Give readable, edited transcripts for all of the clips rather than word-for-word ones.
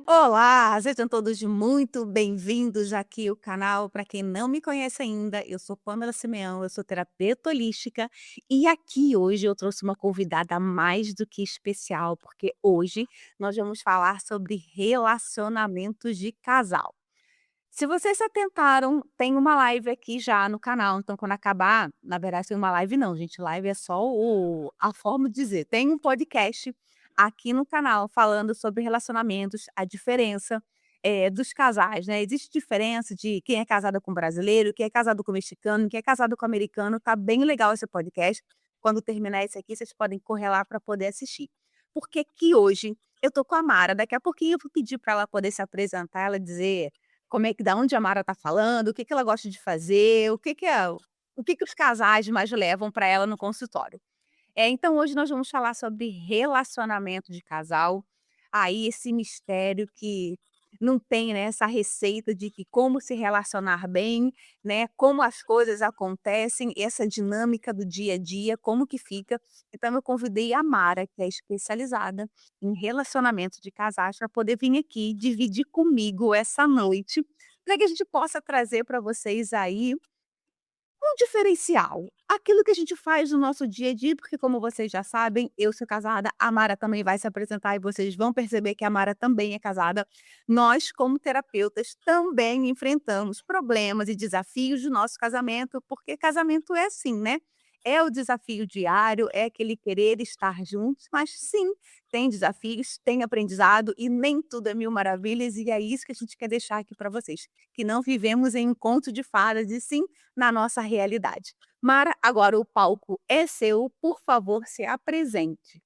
Olá, sejam todos muito bem-vindos aqui ao canal. Para quem não me conhece ainda, eu sou Pamela Simeão, eu sou terapeuta holística e aqui hoje eu trouxe uma convidada mais do que especial, porque hoje nós vamos falar sobre relacionamentos de casal. Se vocês se atentaram, tem uma live aqui já no canal, então quando acabar, na verdade tem uma live não, gente, live é só a forma de dizer. Tem um podcast aqui no canal falando sobre relacionamentos, a diferença, dos casais, né. Existe diferença de quem é casado com brasileiro, quem é casado com mexicano, quem é casado com americano, tá bem legal esse podcast. Quando terminar esse aqui, vocês podem correr lá para poder assistir. Porque que hoje eu tô com a Mara, daqui a pouquinho eu vou pedir para ela poder se apresentar, ela dizer como é que da onde a Mara está falando, o que que ela gosta de fazer, o que que os casais mais levam para ela no consultório. Então hoje nós vamos falar sobre relacionamento de casal, aí esse mistério que não tem, né, essa receita de que como se relacionar bem, né, como as coisas acontecem, essa dinâmica do dia a dia, como que fica. Então eu convidei a Mara, que é especializada em relacionamento de casais, para poder vir aqui dividir comigo essa noite, para que a gente possa trazer para vocês aí um diferencial, aquilo que a gente faz no nosso dia a dia, porque como vocês já sabem, eu sou casada, a Mara também vai se apresentar e vocês vão perceber que a Mara também é casada. Nós, como terapeutas, também enfrentamos problemas e desafios do nosso casamento, porque casamento é assim, né? É o desafio diário, é aquele querer estar juntos, mas sim, tem desafios, tem aprendizado e nem tudo é mil maravilhas, e é isso que a gente quer deixar aqui para vocês, que não vivemos em um conto de fadas, e sim na nossa realidade. Mara, agora o palco é seu, por favor, se apresente.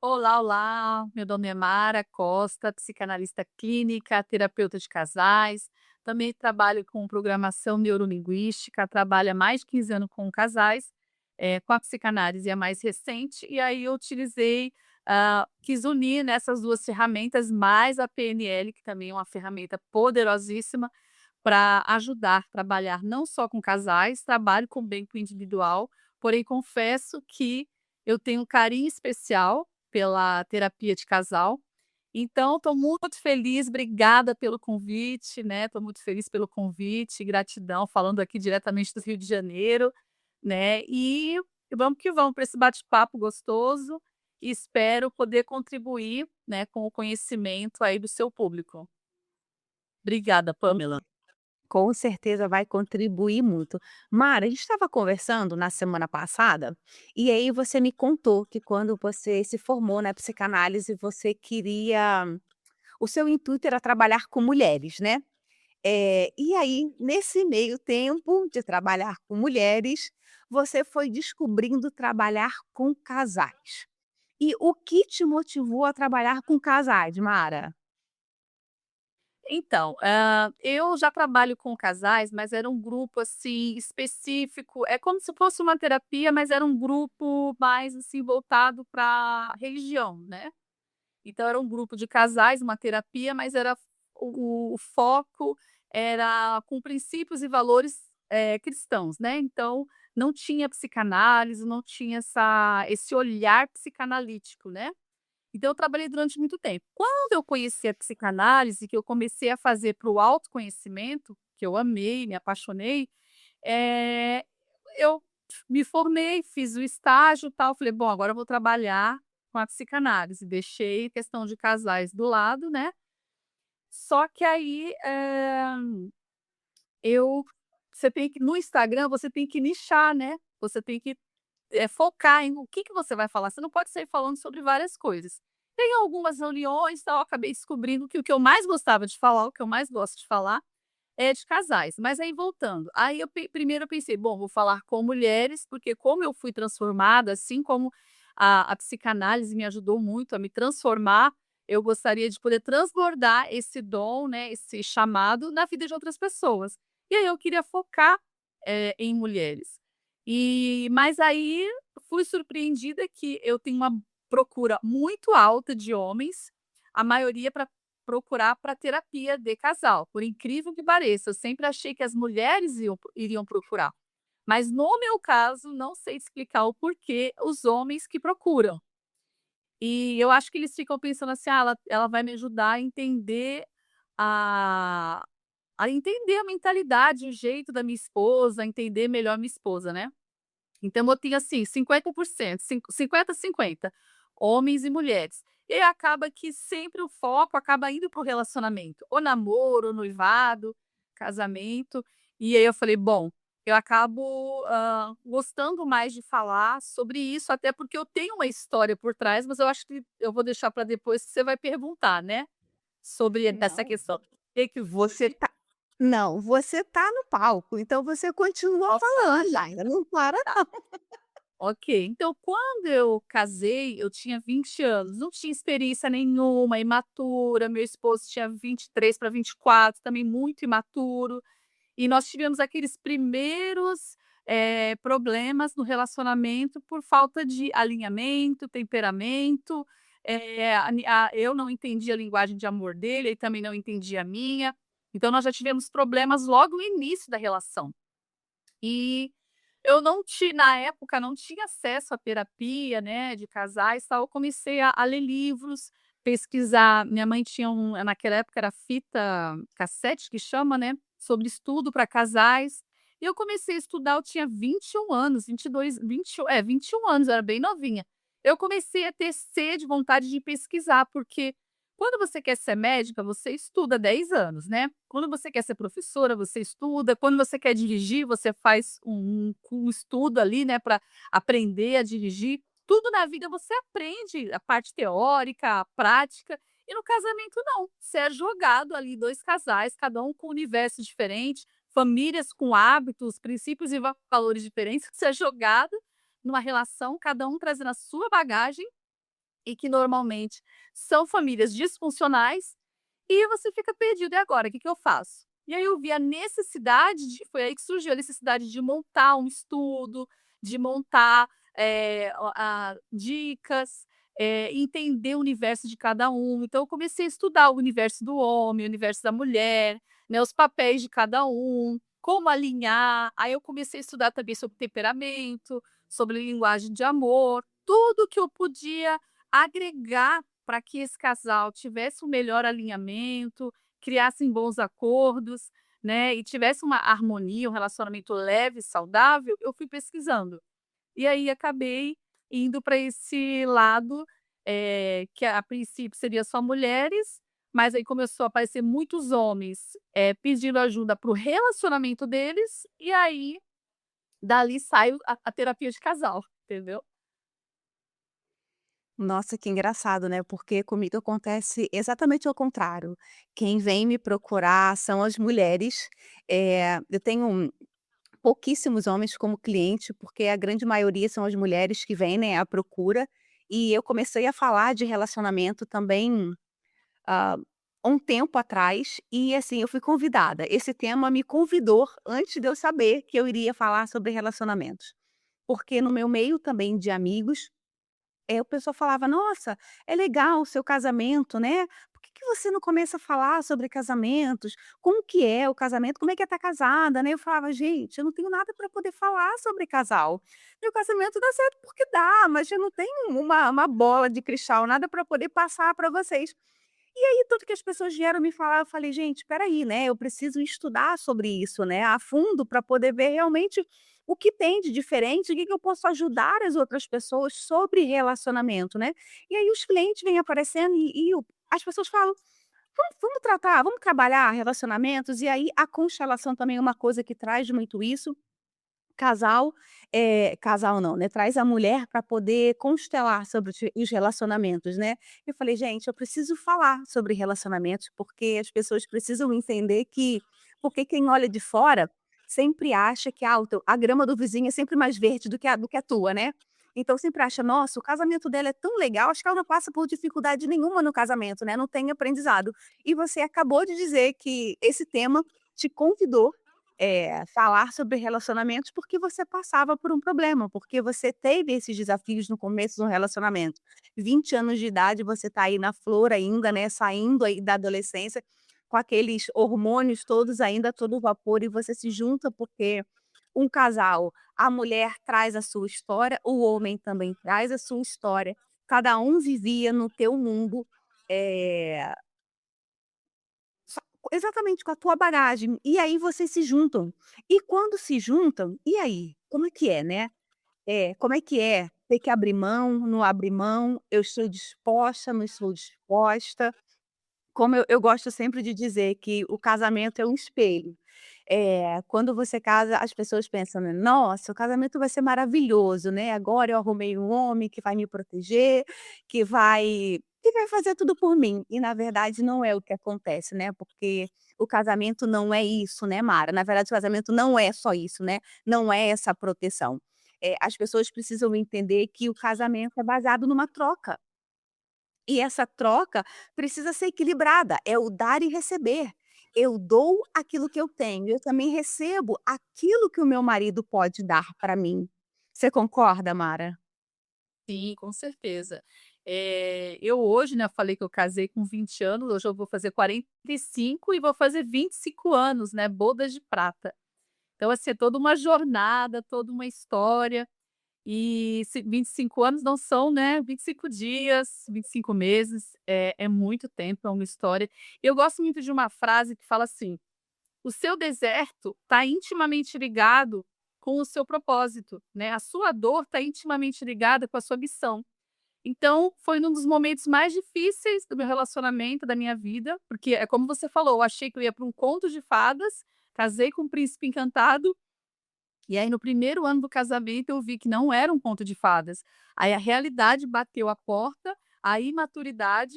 Olá, olá, meu nome é Mara Costa, psicanalista clínica, terapeuta de casais, também trabalho com programação neurolinguística, trabalho há mais de 15 anos com casais, com a psicanálise é a mais recente, e aí eu utilizei, quis unir nessas 2 ferramentas, mais a PNL, que também é uma ferramenta poderosíssima, para ajudar a trabalhar não só com casais, trabalho também com individual, porém confesso que eu tenho um carinho especial pela terapia de casal. Então estou muito feliz, obrigada pelo convite, né, estou muito feliz pelo convite, gratidão, falando aqui diretamente do Rio de Janeiro, né, e vamos que vamos para esse bate-papo gostoso e espero poder contribuir, né, com o conhecimento aí do seu público. Obrigada, Pamela. Com certeza vai contribuir muito. Mara, a gente estava conversando na semana passada, e aí você me contou que quando você se formou na psicanálise, você queria o seu intuito era trabalhar com mulheres, né? E aí, nesse meio tempo de trabalhar com mulheres, você foi descobrindo trabalhar com casais. E o que te motivou a trabalhar com casais, Mara? Então, eu já trabalho com casais, mas era um grupo, assim, específico, é como se fosse uma terapia, mas era um grupo mais, assim, voltado pra religião, né. Então era um grupo de casais, uma terapia, mas era o foco era com princípios e valores, cristãos, né, então não tinha psicanálise, não tinha esse olhar psicanalítico, né. Então eu trabalhei durante muito tempo. Quando eu conheci a psicanálise, que eu comecei a fazer para o autoconhecimento, que eu amei, me apaixonei, eh, eu me formei, fiz o estágio, e tal, falei: "Bom, agora eu vou trabalhar com a psicanálise", deixei questão de casais do lado, né. Só que aí, eu você tem que no Instagram você tem que nichar, né, você tem que focar em o que que você vai falar, você não pode sair falando sobre várias coisas. Tem algumas reuniões, tal, eu acabei descobrindo que o que eu mais gostava de falar, o que eu mais gosto de falar, é de casais. Mas aí voltando, aí eu primeiro eu pensei: "Bom, vou falar com mulheres", porque como eu fui transformada, assim como a psicanálise me ajudou muito a me transformar, eu gostaria de poder transbordar esse dom, né, esse chamado na vida de outras pessoas. E aí eu queria focar, em mulheres. Mas aí fui surpreendida que eu tenho uma procura muito alta de homens, a maioria para procurar para terapia de casal, por incrível que pareça, eu sempre achei que as mulheres iriam procurar, mas no meu caso, não sei explicar o porquê, os homens que procuram. E eu acho que eles ficam pensando assim: "Ah, ela vai me ajudar a a entender a mentalidade, o jeito da minha esposa, a entender melhor minha esposa, né". Então eu tenho, assim, 50%, 50-50, homens e mulheres. E aí acaba que sempre o foco acaba indo para o relacionamento, ou namoro, ou noivado, casamento. E aí eu falei: "Bom, eu acabo, gostando mais de falar sobre isso", até porque eu tenho uma história por trás, mas eu acho que eu vou deixar para depois que você vai perguntar, né, sobre essa Não, questão. O que que você tá não, você tá no palco, então você continua falando, ainda não para tá. não. Ok, então quando eu casei, eu tinha 20 anos, não tinha experiência nenhuma, imatura, meu esposo tinha 23 para 24, também muito imaturo, e nós tivemos aqueles primeiros, problemas no relacionamento por falta de alinhamento, temperamento, eu não entendi a linguagem de amor dele, ele também não entendia a minha, então nós já tivemos problemas logo no início da relação. E eu não ti na época não tinha acesso à terapia, né, de casais, tal, eu comecei a ler livros, pesquisar. Minha mãe tinha naquela época era fita cassete que chama, né, sobre estudo para casais, e eu comecei a estudar, eu tinha 21 anos, 22, 21 anos, eu era bem novinha. Eu comecei a ter sede, vontade de pesquisar, porque quando você quer ser médica, você estuda 10 anos, né. Quando você quer ser professora, você estuda. Quando você quer dirigir, você faz um estudo ali, né, para aprender a dirigir. Tudo na vida você aprende, a parte teórica, a prática, e no casamento não. Você é jogado ali, 2 casais, cada um com um universo diferente, famílias com hábitos, princípios e valores diferentes, você é jogado numa relação, cada um trazendo a sua bagagem, e que normalmente são famílias disfuncionais, e você fica perdido: "E agora, o que que eu faço?". E aí eu vi a necessidade de foi aí que surgiu a necessidade de montar um estudo, de montar, dicas, entender o universo de cada um. Então eu comecei a estudar o universo do homem, o universo da mulher, né, os papéis de cada um, como alinhar. Aí eu comecei a estudar também sobre temperamento, sobre linguagem de amor, tudo que eu podia agregar para que esse casal tivesse um melhor alinhamento, criassem bons acordos, né, e tivesse uma harmonia, um relacionamento leve e saudável, eu fui pesquisando. E aí acabei indo para esse lado, que a princípio seria só mulheres, mas aí começou a aparecer muitos homens, pedindo ajuda para o relacionamento deles, e aí dali sai a terapia de casal, entendeu? Nossa, que engraçado, né, porque comigo acontece exatamente ao contrário. Quem vem me procurar são as mulheres, eu tenho pouquíssimos homens como cliente, porque a grande maioria são as mulheres que vêm, né, à procura, e eu comecei a falar de relacionamento também, hã, um tempo atrás, e assim, eu fui convidada. Esse tema me convidou antes de eu saber que eu iria falar sobre relacionamentos. Porque no meu meio também de amigos, o pessoal falava: "Nossa, é legal o seu casamento, né, por que que você não começa a falar sobre casamentos? Como que é o casamento? Como é que é estar casada?", né. Eu falava: "Gente, eu não tenho nada para poder falar sobre casal. Meu casamento dá certo porque dá, mas eu não tenho uma bola de cristal, nada para poder passar para vocês". E aí tudo que as pessoas vieram me falar, eu falei: "Gente, espera aí, né, eu preciso estudar sobre isso, né, a fundo para poder ver realmente o que tem de diferente, o que que eu posso ajudar as outras pessoas sobre relacionamento, né". E aí os clientes vêm aparecendo e o as pessoas falam: "Vamos tratar, vamos trabalhar relacionamentos", e aí a constelação também é uma coisa que traz muito isso. Casal, casal não, né, traz a mulher para poder constelar sobre os relacionamentos, né. Eu falei: "Gente, eu preciso falar sobre relacionamentos, porque as pessoas precisam entender que porque quem olha de fora sempre acha que, o teu a grama do vizinho é sempre mais verde do que a tua, né. Então sempre acha: "Nossa, o casamento dela é tão legal, acho que ela não passa por dificuldade nenhuma no casamento, né, não tem aprendizado". E você acabou de dizer que esse tema te convidou falar sobre relacionamentos, porque você passava por um problema, porque você teve esses desafios no começo do relacionamento. 20 anos de idade, você está aí na flor ainda, né, saindo aí da adolescência, com aqueles hormônios todos ainda a todo vapor, e você se junta porque um casal, a mulher traz a sua história, o homem também traz a sua história. cada um vivia no teu mundo, eh, só exatamente com a tua bagagem, e aí vocês se juntam. E quando se juntam, e aí? Como é que é, né? Como é que é ter que abrir mão, não abrir mão, eu estou disposta, não estou disposta. Como eu gosto sempre de dizer que o casamento é um espelho. Quando você casa, as pessoas pensam, né: "Nossa, o casamento vai ser maravilhoso, né, agora eu arrumei um homem que vai me proteger, que vai fazer tudo por mim", e na verdade não é o que acontece, né, porque o casamento não é isso, né, Mara, na verdade o casamento não é só isso, né, não é essa proteção. As pessoas precisam entender que o casamento é baseado numa troca. E essa troca precisa ser equilibrada, é o dar e receber. Eu dou aquilo que eu tenho, eu também recebo aquilo que o meu marido pode dar para mim. Você concorda, Mara? Sim, com certeza. Eu hoje, né, eu falei que eu casei com 20 anos, hoje eu vou fazer 45 e vou fazer 25 anos, né, bodas de prata. Então, assim, é toda uma jornada, toda uma história, e se 25 anos não são, né, 25 dias, 25 meses, é muito tempo, é uma história. Eu gosto muito de uma frase que fala assim: "O seu deserto está intimamente ligado com o seu propósito, né, a sua dor está intimamente ligada com a sua missão". Então, foi num dos momentos mais difíceis do meu relacionamento, da minha vida, porque é como você falou, eu achei que eu ia para um conto de fadas, casei com um príncipe encantado, e aí no primeiro ano do casamento eu vi que não era um conto de fadas. Aí a realidade bateu a porta, a imaturidade,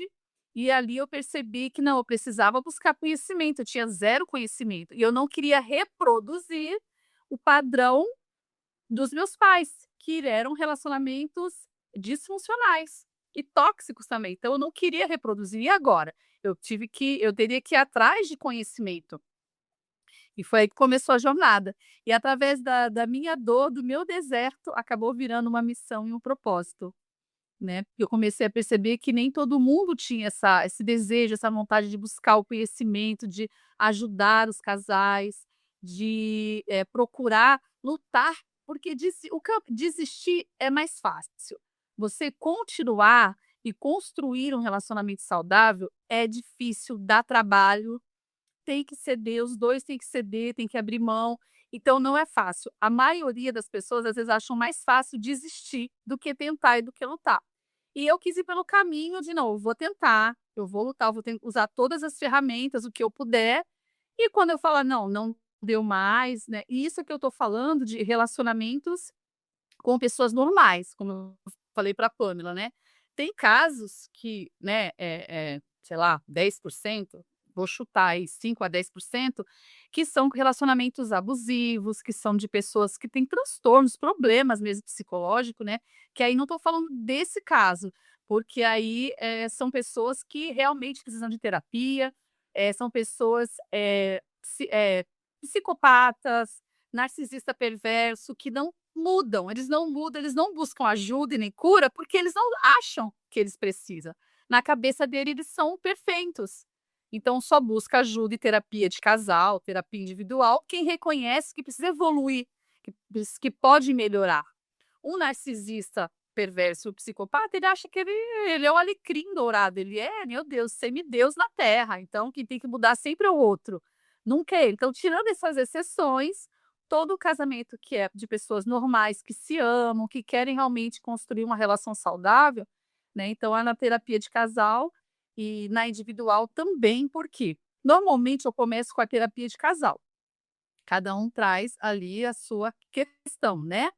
e ali eu percebi que não, eu precisava buscar conhecimento, eu tinha zero conhecimento, e eu não queria reproduzir o padrão dos meus pais, que eram relacionamentos disfuncionais e tóxicos também, então eu não queria reproduzir. E agora? Eu teria que ir atrás de conhecimento, e foi aí que começou a jornada. E através da minha dor, do meu deserto, acabou virando uma missão e um propósito, né. Eu comecei a perceber que nem todo mundo tinha esse desejo, essa vontade de buscar o conhecimento, de ajudar os casais, de, procurar lutar, porque desistir é mais fácil. Você continuar e construir um relacionamento saudável é difícil, dá trabalho, tem que ceder, os 2 têm que ceder, tem que abrir mão, então não é fácil. A maioria das pessoas, às vezes, acham mais fácil desistir do que tentar e do que lutar. E eu quis ir pelo caminho de: "Não, eu vou tentar, eu vou lutar, eu vou usar todas as ferramentas, o que eu puder", e quando eu falar: "Não, não deu mais", né, e isso que eu estou falando de relacionamentos com pessoas normais, como eu falei para a Pamela, né. Tem casos que, né, sei lá, 10%, vou chutar aí 5 a 10%, que são relacionamentos abusivos, que são de pessoas que têm transtornos, problemas mesmo psicológico, né, que aí não estou falando desse caso, porque aí, são pessoas que realmente precisam de terapia, são pessoas, psicopatas, narcisista perverso, que não mudam, eles não buscam ajuda e nem cura, porque eles não acham que eles precisam. Na cabeça dele, eles são perfeitos. Então só busca ajuda e terapia de casal, terapia individual, quem reconhece que precisa evoluir, que pode melhorar. Um narcisista perverso, o psicopata, ele acha que ele é o alecrim dourado, ele é, meu Deus, semideus na terra, então quem tem que mudar sempre é o outro, nunca é ele. Então, tirando essas exceções, todo o casamento que é de pessoas normais, que se amam, que querem realmente construir uma relação saudável, né, então é na terapia de casal e na individual também, porque normalmente eu começo com a terapia de casal, cada um traz ali a sua questão, né.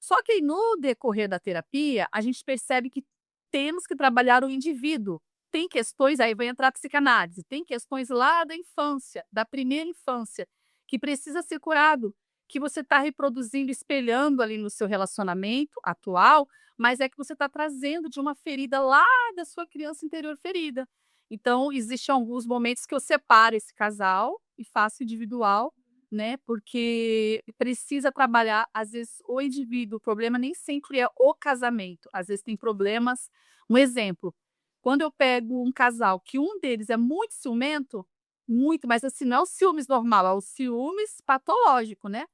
Só que aí no decorrer da terapia, a gente percebe que temos que trabalhar o indivíduo. Tem questões, aí vai entrar a psicanálise, tem questões lá da infância, da primeira infância, que precisa ser curado, que você está reproduzindo, espelhando ali no seu relacionamento atual, mas é que você está trazendo de uma ferida lá da sua criança interior ferida. Então, existem alguns momentos que eu separo esse casal e faço individual, né, porque precisa trabalhar, às vezes, o indivíduo, o problema nem sempre é o casamento, às vezes tem problemas, um exemplo, quando eu pego um casal que um deles é muito ciumento, muito, mas assim, não é o ciúmes normal, é o ciúmes patológico, né,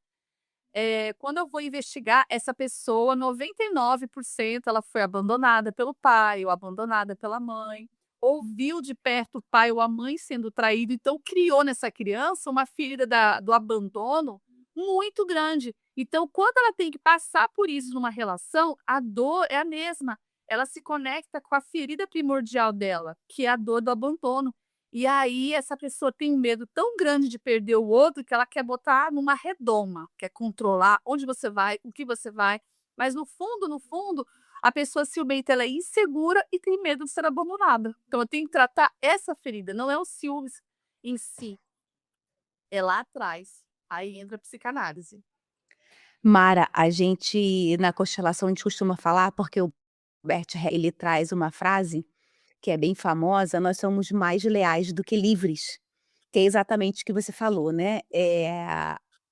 quando eu vou investigar, essa pessoa, 99% ela foi abandonada pelo pai ou abandonada pela mãe, ouviu de perto o pai ou a mãe sendo traído, então criou nessa criança uma ferida do abandono muito grande. Então, quando ela tem que passar por isso numa relação, a dor é a mesma. Ela se conecta com a ferida primordial dela, que é a dor do abandono. E aí essa pessoa tem um medo tão grande de perder o outro que ela quer botar numa redoma, quer controlar onde você vai, o que você vai, mas no fundo, a pessoa ciumenta ela é insegura e tem medo de ser abandonada. Então eu tenho que tratar essa ferida, não é o ciúmes em si, é lá atrás. Aí entra a psicanálise. Mara, a gente na constelação a gente costuma falar, porque o Bert He ele traz uma frase que é bem famosa: "Nós somos mais leais do que livres", que é exatamente o que você falou, né,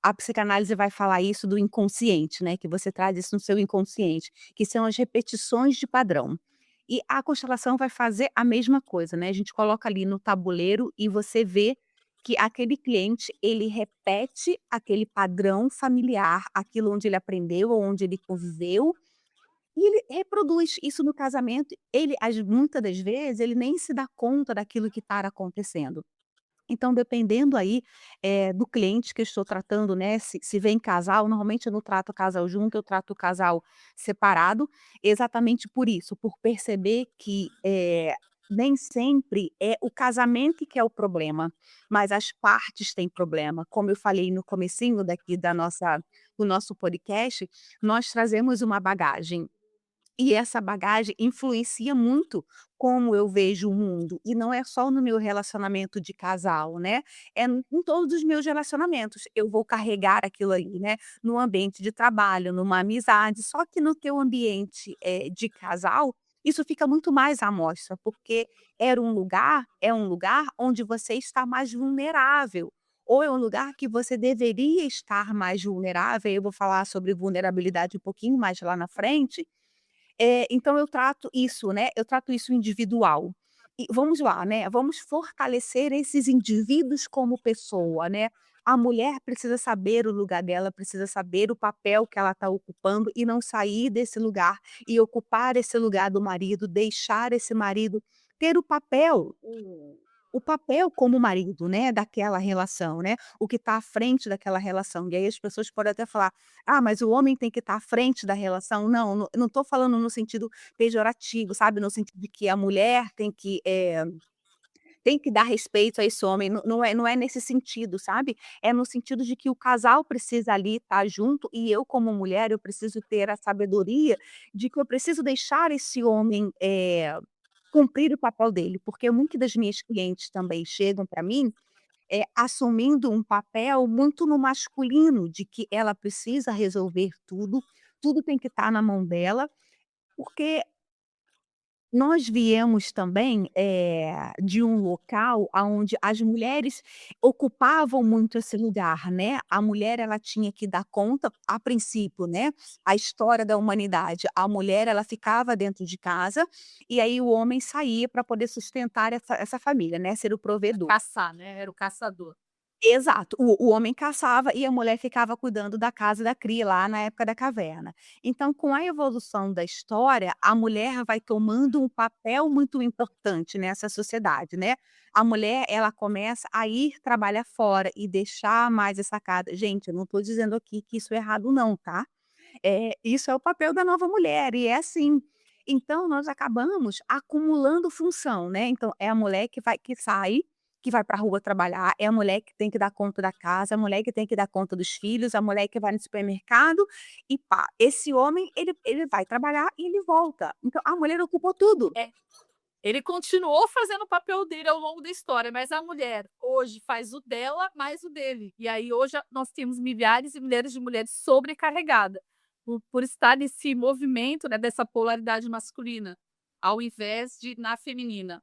a psicanálise vai falar isso do inconsciente, né, que você traz isso no seu inconsciente, que são as repetições de padrão. E a constelação vai fazer a mesma coisa, né, a gente coloca ali no tabuleiro e você vê que aquele cliente, ele repete aquele padrão familiar, aquilo onde ele aprendeu ou onde ele conviveu, e ele reproduz isso no casamento. Ele muitas das vezes, ele nem se dá conta daquilo que está acontecendo. Então, dependendo aí, do cliente que eu estou tratando, né, se vem casal, normalmente eu não trato o casal junto, eu trato o casal separado, exatamente por isso, por perceber que, nem sempre é o casamento que é o problema, mas as partes têm problema. Como eu falei no comecinho daqui do nosso podcast, nós trazemos uma bagagem. E essa bagagem influencia muito como eu vejo o mundo, e não é só no meu relacionamento de casal, né, é em todos os meus relacionamentos, eu vou carregar aquilo ali, né, no ambiente de trabalho, numa amizade, só que no teu ambiente, de casal, isso fica muito mais à mostra, porque é um lugar onde você está mais vulnerável, ou é um lugar que você deveria estar mais vulnerável, eu vou falar sobre vulnerabilidade um pouquinho mais lá na frente, então eu trato isso, né, eu trato isso individual. E vamos lá, né, vamos fortalecer esses indivíduos como pessoa, né. A mulher precisa saber o lugar dela, precisa saber o papel que ela está ocupando e não sair desse lugar e ocupar esse lugar do marido, deixar esse marido ter o papel como marido, né, daquela relação, né, o que está à frente daquela relação. E aí as pessoas podem até falar: "Ah, mas o homem tem que estar à frente da relação". Não estou falando no sentido pejorativo, sabe, no sentido de que a mulher tem que dar respeito a esse homem, não é nesse sentido, sabe. É no sentido de que o casal precisa ali estar junto e eu como mulher, eu preciso ter a sabedoria de que eu preciso deixar esse homem, cumprir o papel dele, porque muitas das minhas clientes também chegam para mim, assumindo um papel muito no masculino, de que ela precisa resolver tudo, tudo tem que estar na mão dela, porque nós viemos também, de um local aonde as mulheres ocupavam muito esse lugar, né. A mulher ela tinha que dar conta, a princípio, né, a história da humanidade, a mulher ela ficava dentro de casa, e aí o homem saía para poder sustentar essa família, né, ser o provedor. Caçar, né, era o caçador. Exato, o homem caçava e a mulher ficava cuidando da casa e da cria lá na época da caverna. Então, com a evolução da história, a mulher vai tomando um papel muito importante nessa sociedade, né. A mulher, ela começa a ir trabalhar fora e deixar mais essa casa. Gente, eu não estou dizendo aqui que isso é errado não, tá. Isso é o papel da nova mulher e é assim. Então nós acabamos acumulando função, né, então é a mulher que sai, que vai para a rua trabalhar, é a mulher que tem que dar conta da casa, a mulher que tem que dar conta dos filhos, a mulher que vai no supermercado e pá, esse homem ele vai trabalhar e ele volta, então a mulher ocupou tudo. É, ele continuou fazendo o papel dele ao longo da história, mas a mulher hoje faz o dela mais o dele. E aí hoje nós temos milhares e milhares de mulheres sobrecarregadas por estar nesse movimento, né, dessa polaridade masculina, ao invés de na feminina.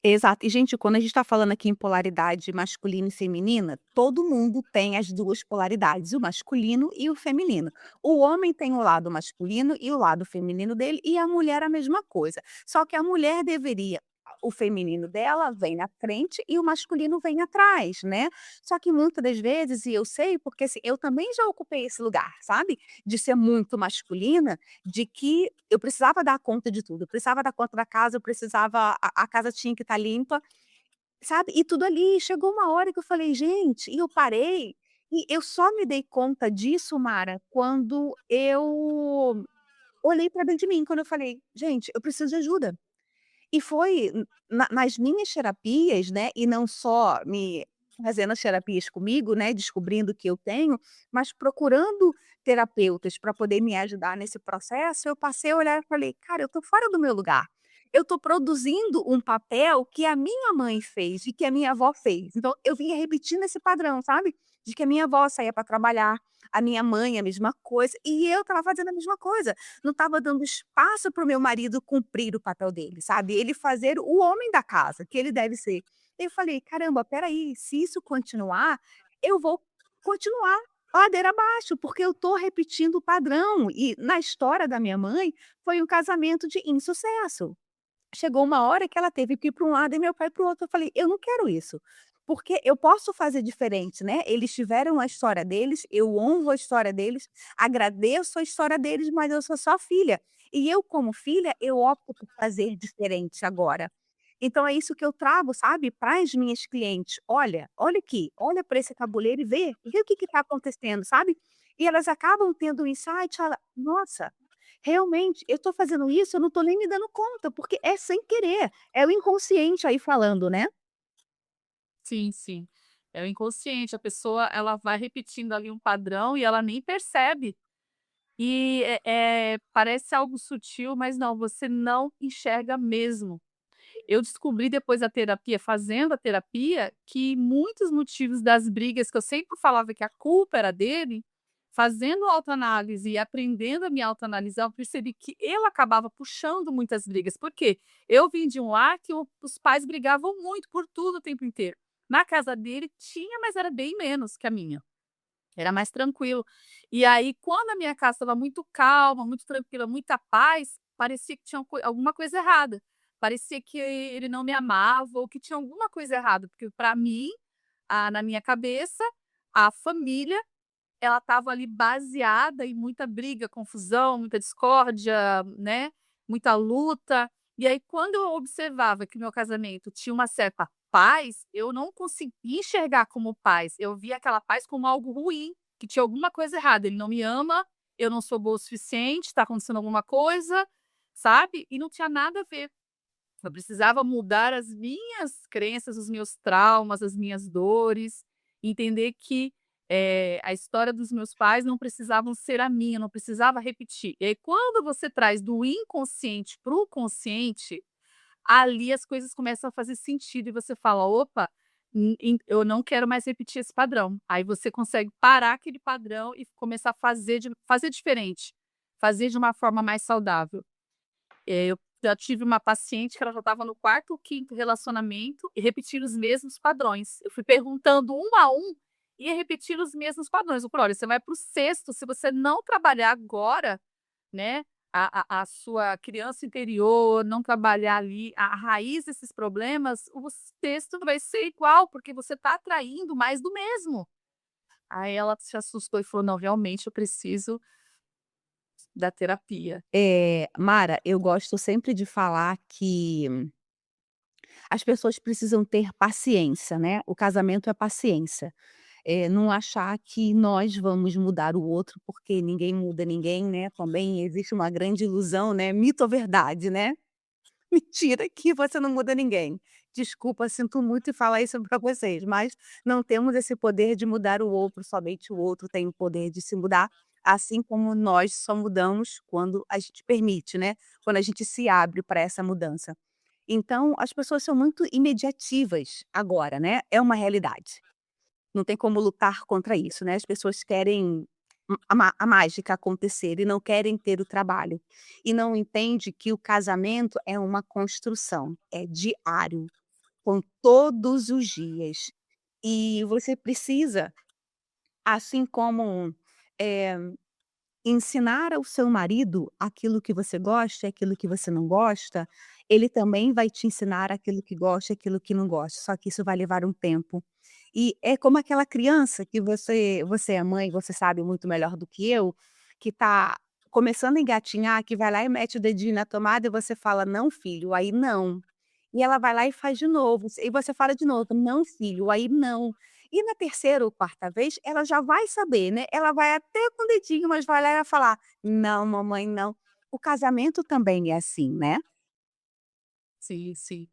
Exato. E, gente, quando a gente está falando aqui em polaridade masculina e feminina, todo mundo tem as 2 polaridades, o masculino e o feminino. O homem tem o lado masculino e o lado feminino dele, e a mulher a mesma coisa. Só que a mulher deveria o feminino dela vem na frente e o masculino vem atrás, né. Só que muitas das vezes, e eu sei, porque assim, eu também já ocupei esse lugar, sabe, de ser muito masculina, de que eu precisava dar conta de tudo, eu precisava dar conta da casa, eu precisava a casa tinha que estar limpa, sabe, e tudo ali. Chegou uma hora que eu falei: "Gente", e eu parei, e eu só me dei conta disso, Mara, quando eu olhei para dentro de mim, quando eu falei: "Gente, eu preciso de ajuda". E foi nas minhas terapias, né, e não só me fazendo as terapias comigo, né, descobrindo o que eu tenho, mas procurando terapeutas para poder me ajudar nesse processo, eu passei a olhar e falei: "Cara, eu estou fora do meu lugar. Eu estou produzindo um papel que a minha mãe fez e que a minha avó fez". Então eu vinha repetindo esse padrão, sabe, de que a minha avó saía para trabalhar, a minha mãe a mesma coisa, e eu estava fazendo a mesma coisa. Não estava dando espaço para o meu marido cumprir o papel dele, sabe, ele fazer o homem da casa, que ele deve ser. Eu falei: "Caramba, espera aí, se isso continuar, eu vou continuar ladeira abaixo, porque eu estou repetindo o padrão". E na história da minha mãe, foi um casamento de insucesso. Chegou uma hora que ela teve que ir para um lado e meu pai para o outro. Eu falei: "Eu não quero isso, porque eu posso fazer diferente, né, eles tiveram a história deles, eu honro a história deles, agradeço a história deles, mas eu sou só filha. E eu como filha, eu opto por fazer diferente agora". Então é isso que eu trago, sabe, para as minhas clientes: "Olha, olha aqui, olha para esse tabuleiro e vê o que está acontecendo", sabe. E elas acabam tendo um insight, fala: "Nossa, realmente, eu estou fazendo isso, eu não estou nem me dando conta, porque é sem querer, é o inconsciente aí falando, né". Sim, sim. É o inconsciente, a pessoa ela vai repetindo ali um padrão e ela nem percebe. E, parece algo sutil, mas não, você não enxerga mesmo. Eu descobri depois da terapia, fazendo a terapia, que muitos motivos das brigas que eu sempre falava que a culpa era dele, fazendo autoanálise e aprendendo a me autoanalisar, eu percebi que eu acabava puxando muitas brigas. Por quê? Eu vim de um lar que os pais brigavam muito por tudo o tempo inteiro. Na casa dele tinha, mas era bem menos que a minha. Era mais tranquilo. E aí, quando a minha casa estava muito calma, muito tranquila, muita paz, parecia que tinha alguma coisa errada. Parecia que ele não me amava ou que tinha alguma coisa errada, porque para mim, na minha cabeça, a família, ela estava ali baseada em muita briga, confusão, muita discórdia, né, muita luta. E aí, quando eu observava que o meu casamento tinha uma certa paz, eu não conseguia enxergar como paz, eu via aquela paz como algo ruim, que tinha alguma coisa errada, ele não me ama, eu não sou boa o suficiente, está acontecendo alguma coisa, sabe, e não tinha nada a ver. Eu precisava mudar as minhas crenças, os meus traumas, as minhas dores, entender que, a história dos meus pais não precisavam ser a minha, não precisava repetir. E aí quando você traz do inconsciente para o consciente, ali as coisas começam a fazer sentido e você fala: "Opa, eu não quero mais repetir esse padrão". Aí você consegue parar aquele padrão e começar a fazer diferente, fazer de uma forma mais saudável. Eu já tive uma paciente que ela já estava no quarto ou quinto relacionamento e repetindo os mesmos padrões. Eu fui perguntando um a um e ia repetindo os mesmos padrões. Eu falei: "Olha, você vai para o sexto, se você não trabalhar agora, né, a sua criança interior, não trabalhar ali a raiz desses problemas, o sexto vai ser igual, porque você está atraindo mais do mesmo". Aí ela se assustou e falou: "Não, realmente eu preciso da terapia". Mara, eu gosto sempre de falar que as pessoas precisam ter paciência, né, o casamento é paciência. Não achar que nós vamos mudar o outro, porque ninguém muda ninguém, né, também existe uma grande ilusão, né, mito ou verdade, né? Mentira que você não muda ninguém. Desculpa, sinto muito em falar isso para vocês, mas não temos esse poder de mudar o outro, somente o outro tem o poder de se mudar, assim como nós só mudamos quando a gente permite, né, quando a gente se abre para essa mudança. Então, as pessoas são muito imediativas agora, né, é uma realidade. Não tem como lutar contra isso, né, as pessoas querem a mágica acontecer e não querem ter o trabalho. E não entende que o casamento é uma construção, é diário, com todos os dias. E você precisa, assim como, eh ensinar ao seu marido aquilo que você gosta e aquilo que você não gosta, ele também vai te ensinar aquilo que gosta e aquilo que não gosta, só que isso vai levar um tempo. E é como aquela criança que você é mãe, você sabe muito melhor do que eu, que está começando a engatinhar, que vai lá e mete o dedinho na tomada e você fala: "Não filho", aí não. E ela vai lá e faz de novo, e você fala de novo: "Não filho", aí não. E na terceira ou quarta vez, ela já vai saber, né, ela vai até com o dedinho, mas vai lá e vai falar: "Não mamãe, não". O casamento também é assim, né. Sim, sim.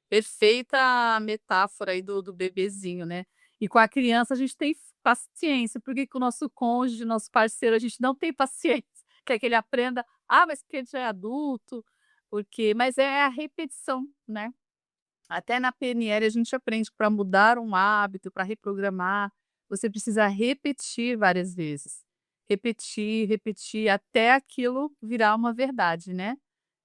Perfeita metáfora aí do bebezinho, né. E com a criança a gente tem paciência, porque com o nosso cônjuge, nosso parceiro, a gente não tem paciência, quer que ele aprenda: "Ah, mas porque ele já é adulto", porque mas é a repetição, né. Até na PNL a gente aprende que para mudar um hábito, para reprogramar, você precisa repetir várias vezes. Repetir, repetir, até aquilo virar uma verdade, né.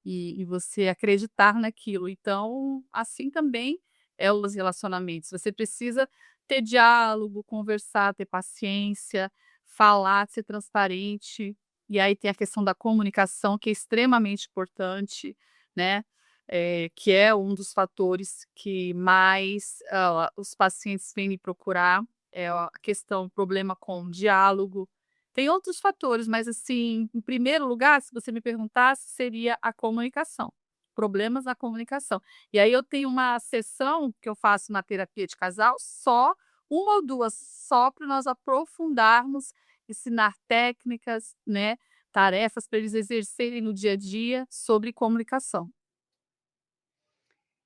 E você acreditar naquilo. Então, assim também é os relacionamentos. Você precisa ter diálogo, conversar, ter paciência, falar, ser transparente. E aí tem a questão da comunicação, que é extremamente importante, né, que é um dos fatores que mais, os pacientes vêm me procurar, é a questão, problema com diálogo. Tem outros fatores, mas assim, em primeiro lugar, se você me perguntasse, seria a comunicação, problemas na comunicação. E aí eu tenho uma sessão que eu faço na terapia de casal, só uma ou 2, só para nós aprofundarmos, ensinar técnicas, né, tarefas para eles exercerem no dia a dia sobre comunicação.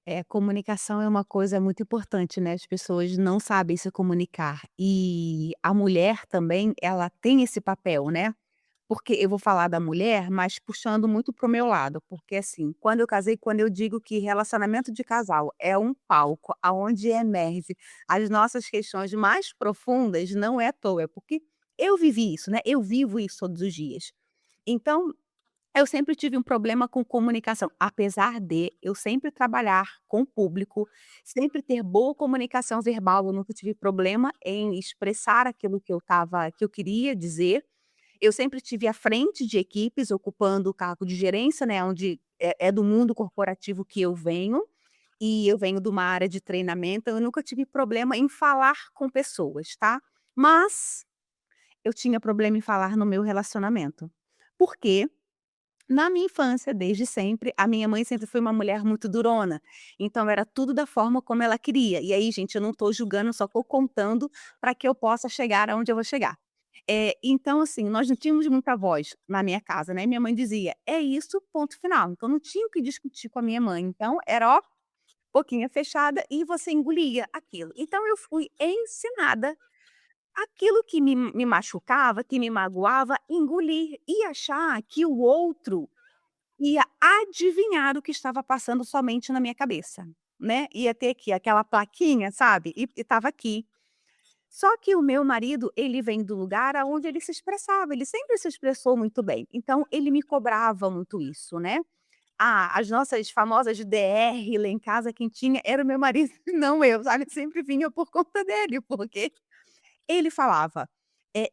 É, comunicação é uma coisa muito importante, né, as pessoas não sabem se comunicar. E a mulher também, ela tem esse papel, né. Porque eu vou falar da mulher, mas puxando muito para o meu lado, porque assim, quando eu casei, quando eu digo que relacionamento de casal é um palco aonde emerge as nossas questões mais profundas, não é à toa, é porque eu vivi isso, né, eu vivo isso todos os dias. Então, eu sempre tive um problema com comunicação, apesar de eu sempre trabalhar com o público, sempre ter boa comunicação verbal, eu nunca tive problema em expressar aquilo que eu queria dizer, eu sempre tive à frente de equipes, ocupando o cargo de gerência, né, onde é do mundo corporativo que eu venho, e eu venho de uma área de treinamento, eu nunca tive problema em falar com pessoas, tá. Mas eu tinha problema em falar no meu relacionamento. Porque na minha infância, desde sempre, a minha mãe sempre foi uma mulher muito durona, então era tudo da forma como ela queria. E aí, gente, eu não estou julgando, só estou contando para que eu possa chegar aonde eu vou chegar. Então, assim, nós não tínhamos muita voz na minha casa, né, minha mãe dizia: "É isso, ponto final", então não tinha o que discutir com a minha mãe, então era, ó, boquinha fechada e você engolia aquilo. Então eu fui ensinada aquilo que me machucava, que me magoava, engolir e achar que o outro ia adivinhar o que estava passando somente na minha cabeça, né, ia ter aqui aquela plaquinha, sabe, e estava aqui. Só que o meu marido, ele vem do lugar aonde ele se expressava, ele sempre se expressou muito bem, então ele me cobrava muito isso, né. Ah, as nossas famosas DR lá em casa quem tinha era o meu marido, não eu, sabe, sempre vinha por conta dele, porque ele falava,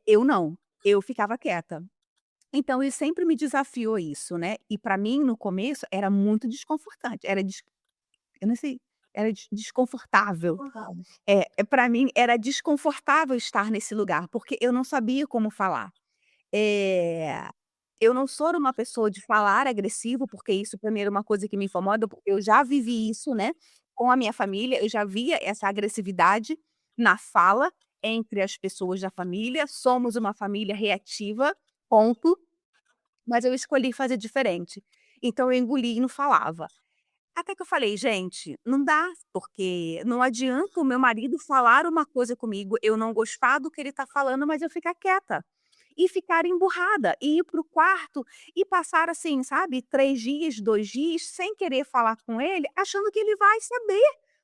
eu não, eu ficava quieta. Então ele sempre me desafiou isso, né, e para mim no começo era muito desconfortante, era eu não sei, era desconfortável. Pra mim era desconfortável estar nesse lugar, porque eu não sabia como falar. Eh, eu não sou uma pessoa de falar agressivo, porque isso pra mim era uma coisa que me incomoda, porque eu já vivi isso, né, com a minha família, eu já via essa agressividade na fala entre as pessoas da família, somos uma família reativa, ponto. Mas eu escolhi fazer diferente. Então eu engoli e não falava. Até que eu falei: "Gente, não dá, porque não adianta o meu marido falar uma coisa comigo, eu não gostar do que ele está falando, mas eu ficar quieta. E ficar emburrada, e ir para o quarto e passar, assim, sabe, 3 dias, 2 dias, sem querer falar com ele, achando que ele vai saber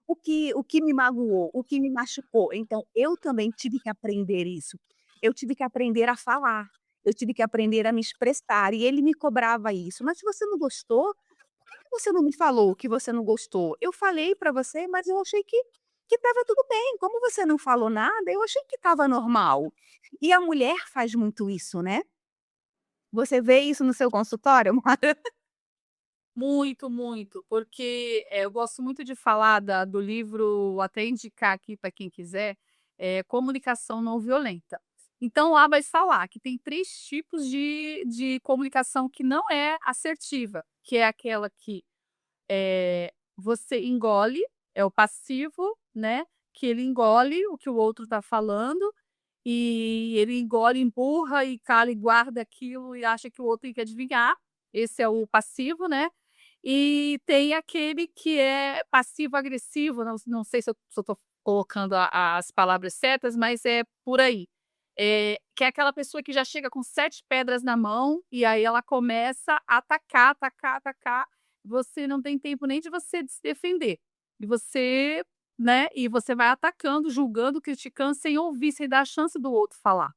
o que me magoou, o que me machucou. Então eu também tive que aprender isso. Eu tive que aprender a falar, eu tive que aprender a me expressar, e ele me cobrava isso: "Mas se você não gostou, que você não me falou que você não gostou? Eu falei pra você, mas eu achei que estava tudo bem. Como você não falou nada, eu achei que estava normal". E a mulher faz muito isso, né. Você vê isso no seu consultório, Mara? Muito, muito, porque, eu gosto muito de falar do livro, até indicar aqui para quem quiser, Comunicação Não Violenta. Então lá vai falar que tem 3 tipos de comunicação que não é assertiva, que é aquela que, você engole, é o passivo, né, que ele engole o que o outro está falando, e ele engole, empurra e cala e guarda aquilo e acha que o outro tem que adivinhar. Esse é o passivo, né. E tem aquele que é passivo-agressivo, não sei se eu tô colocando as palavras certas, mas é por aí. Que é aquela pessoa que já chega com 7 pedras na mão, e aí ela começa a atacar, atacar, atacar, você não tem tempo nem de você de se defender. E você, né, e você vai atacando, julgando, criticando, sem ouvir, sem dar a chance do outro falar.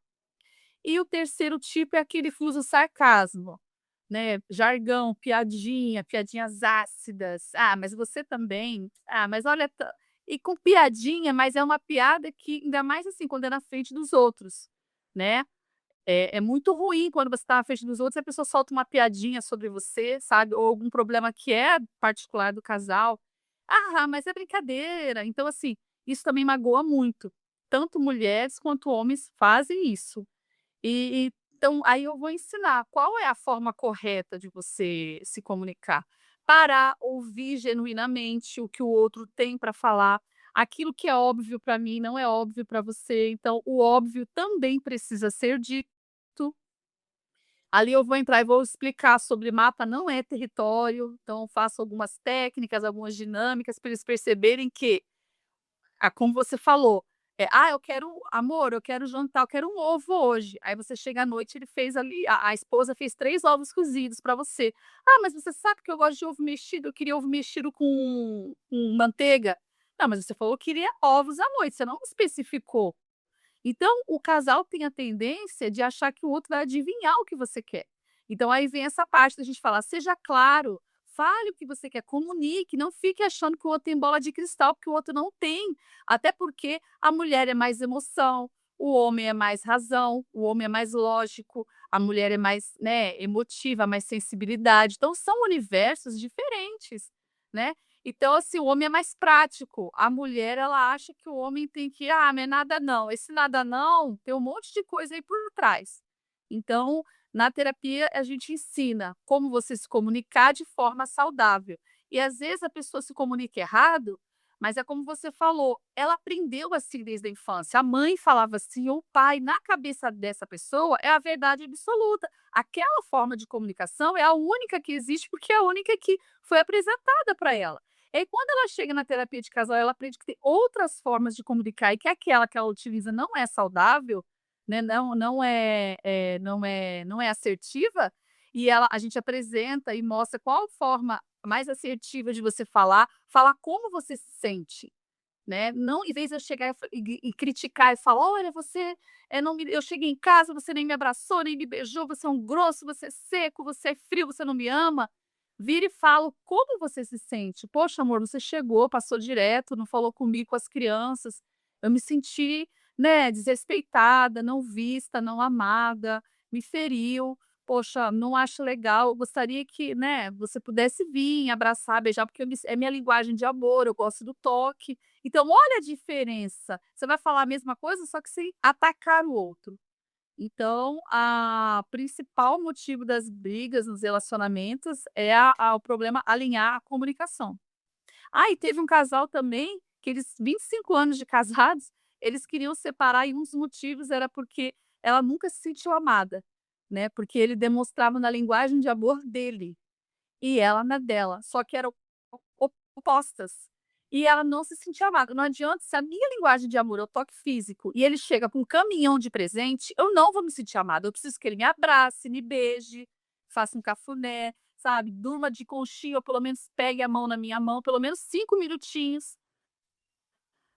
E o terceiro tipo é aquele que usa o sarcasmo, né, jargão, piadinha, piadinhas ácidas. "Ah, mas você também. Ah, mas olha ta", e com piadinha, mas é uma piada que ainda mais, assim, quando é na frente dos outros, né. É muito ruim quando você está na frente dos outros e a pessoa solta uma piadinha sobre você, sabe, ou algum problema que é particular do casal. "Ah, mas é brincadeira". Então, assim, isso também magoa muito. Tanto mulheres quanto homens fazem isso. Então, aí eu vou ensinar qual é a forma correta de você se comunicar. Parar, ouvir genuinamente o que o outro tem para falar. Aquilo que é óbvio para mim não é óbvio para você, então o óbvio também precisa ser dito. Ali eu vou entrar e vou explicar sobre mapa não é território, então faço algumas técnicas, algumas dinâmicas para eles perceberem que como você falou, "Ah, eu quero amor, eu quero jantar, eu quero um ovo hoje". Aí você chega à noite, ele fez ali a esposa fez 3 ovos cozidos para você. "Ah, mas você sabe que eu gosto de ovo mexido, eu queria ovo mexido com manteiga". "Não, mas você falou que queria ovos à noite, você não especificou". Então, o casal tem a tendência de achar que o outro vai adivinhar o que você quer. Então, aí vem essa parte da gente falar: seja claro, fale o que você quer, comunique, não fique achando que o outro tem bola de cristal, porque o outro não tem. Até porque a mulher é mais emoção, o homem é mais razão, o homem é mais lógico, a mulher é mais, né, emotiva, mais sensibilidade. Então, são universos diferentes, né? Então, assim, o homem é mais prático, a mulher ela acha que o homem tem que: "Ah, não é nada não", esse nada não, tem um monte de coisa aí por trás. Então, na terapia a gente ensina como você se comunicar de forma saudável. E às vezes a pessoa se comunica errado, mas é como você falou, ela aprendeu assim desde a infância, a mãe falava assim ou o pai, na cabeça dessa pessoa é a verdade absoluta. Aquela forma de comunicação é a única que existe, porque é a única que foi apresentada para ela. E aí quando ela chega na terapia de casal, ela aprende que tem outras formas de comunicar e que aquela que ela utiliza não é saudável, né, não é assertiva, e a gente apresenta e mostra qual forma mais assertiva de você falar como você se sente, né, não em vez de eu chegar e criticar e falar: "Olha, você, não me eu cheguei em casa, você nem me abraçou, nem me beijou, você é um grosso, você é seco, você é frio, você não me ama". Vira e falo como você se sente: "Poxa amor, você chegou, passou direto, não falou comigo, com as crianças, eu me senti, né, desrespeitada, não vista, não amada, me feriu. Poxa, não acho legal, eu gostaria que, né, você pudesse vir, abraçar, beijar, porque é minha linguagem de amor, eu gosto do toque". Então olha a diferença, você vai falar a mesma coisa, só que sem atacar o outro. Então, a principal motivo das brigas nos relacionamentos é o problema alinhar a comunicação. E teve um casal também que eles 25 anos de casados, eles queriam separar e um dos motivos era porque ela nunca se sentiu amada, né, porque ele demonstrava na linguagem de amor dele. E ela na dela, só que eram opostas. E ela não se sentia amada. Não adianta, se a minha linguagem de amor é o toque físico e ele chega com um caminhão de presente, eu não vou me sentir amada. Eu preciso que ele me abrace, me beije, faça um cafuné, sabe, durma de conchinha ou pelo menos pegue a mão na minha mão, pelo menos 5 minutinhos.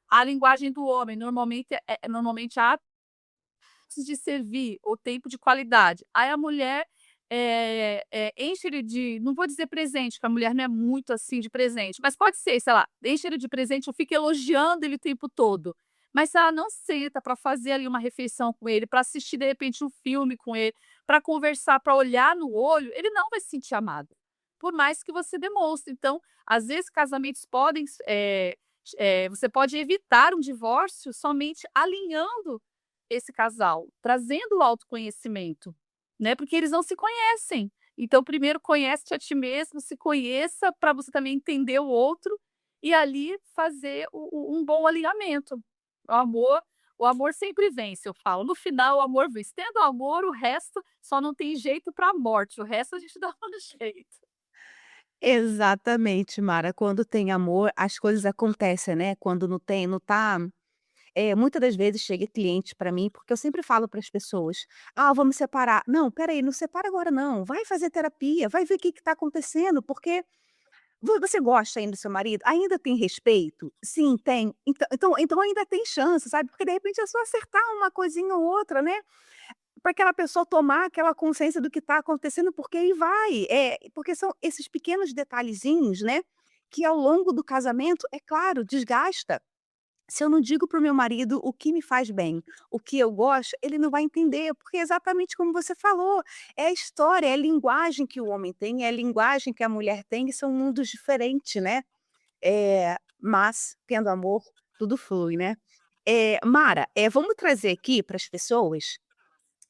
A linguagem do homem normalmente normalmente a de servir, o tempo de qualidade. Aí a mulher, enche ele de, não vou dizer presente, porque a mulher não é muito assim de presente, mas pode ser, sei lá, enche ele de presente, eu fico elogiando ele o tempo todo. Mas se ela não senta para fazer ali uma refeição com ele, para assistir de repente um filme com ele, para conversar, para olhar no olho, ele não vai se sentir amado, por mais que você demonstre. Então, às vezes, casamentos podem, você pode evitar um divórcio somente alinhando esse casal, trazendo o autoconhecimento, né, porque eles não se conhecem. Então, primeiro conhece-te a ti mesmo, se conheça para você também entender o outro e ali fazer um bom alinhamento. O amor o amor sempre vence, eu falo. No final, o amor vence. Tendo amor, o resto só não tem jeito para a morte, o resto a gente dá um jeito. Exatamente, Mara. Quando tem amor, as coisas acontecem, né, quando não tem, não tá. Muitas das vezes chega cliente para mim, porque eu sempre falo para as pessoas: "Ah, vamos separar". "Não, espera aí, não separa agora não, vai fazer terapia, vai ver o que está acontecendo, porque você gosta ainda do seu marido? Ainda tem respeito?". "Sim, tem". Então ainda tem chance, sabe, porque de repente é só acertar uma coisinha ou outra, né, para aquela pessoa tomar aquela consciência do que está acontecendo, porque aí vai. Porque são esses pequenos detalhezinhos, né, que ao longo do casamento, é claro, desgasta. Se eu não digo para o meu marido o que me faz bem, o que eu gosto, ele não vai entender, porque é exatamente como você falou, é a história, é a linguagem que o homem tem, é a linguagem que a mulher tem, e são mundos diferentes, né. Mas tendo amor, tudo flui, né. Mara, vamos trazer aqui para as pessoas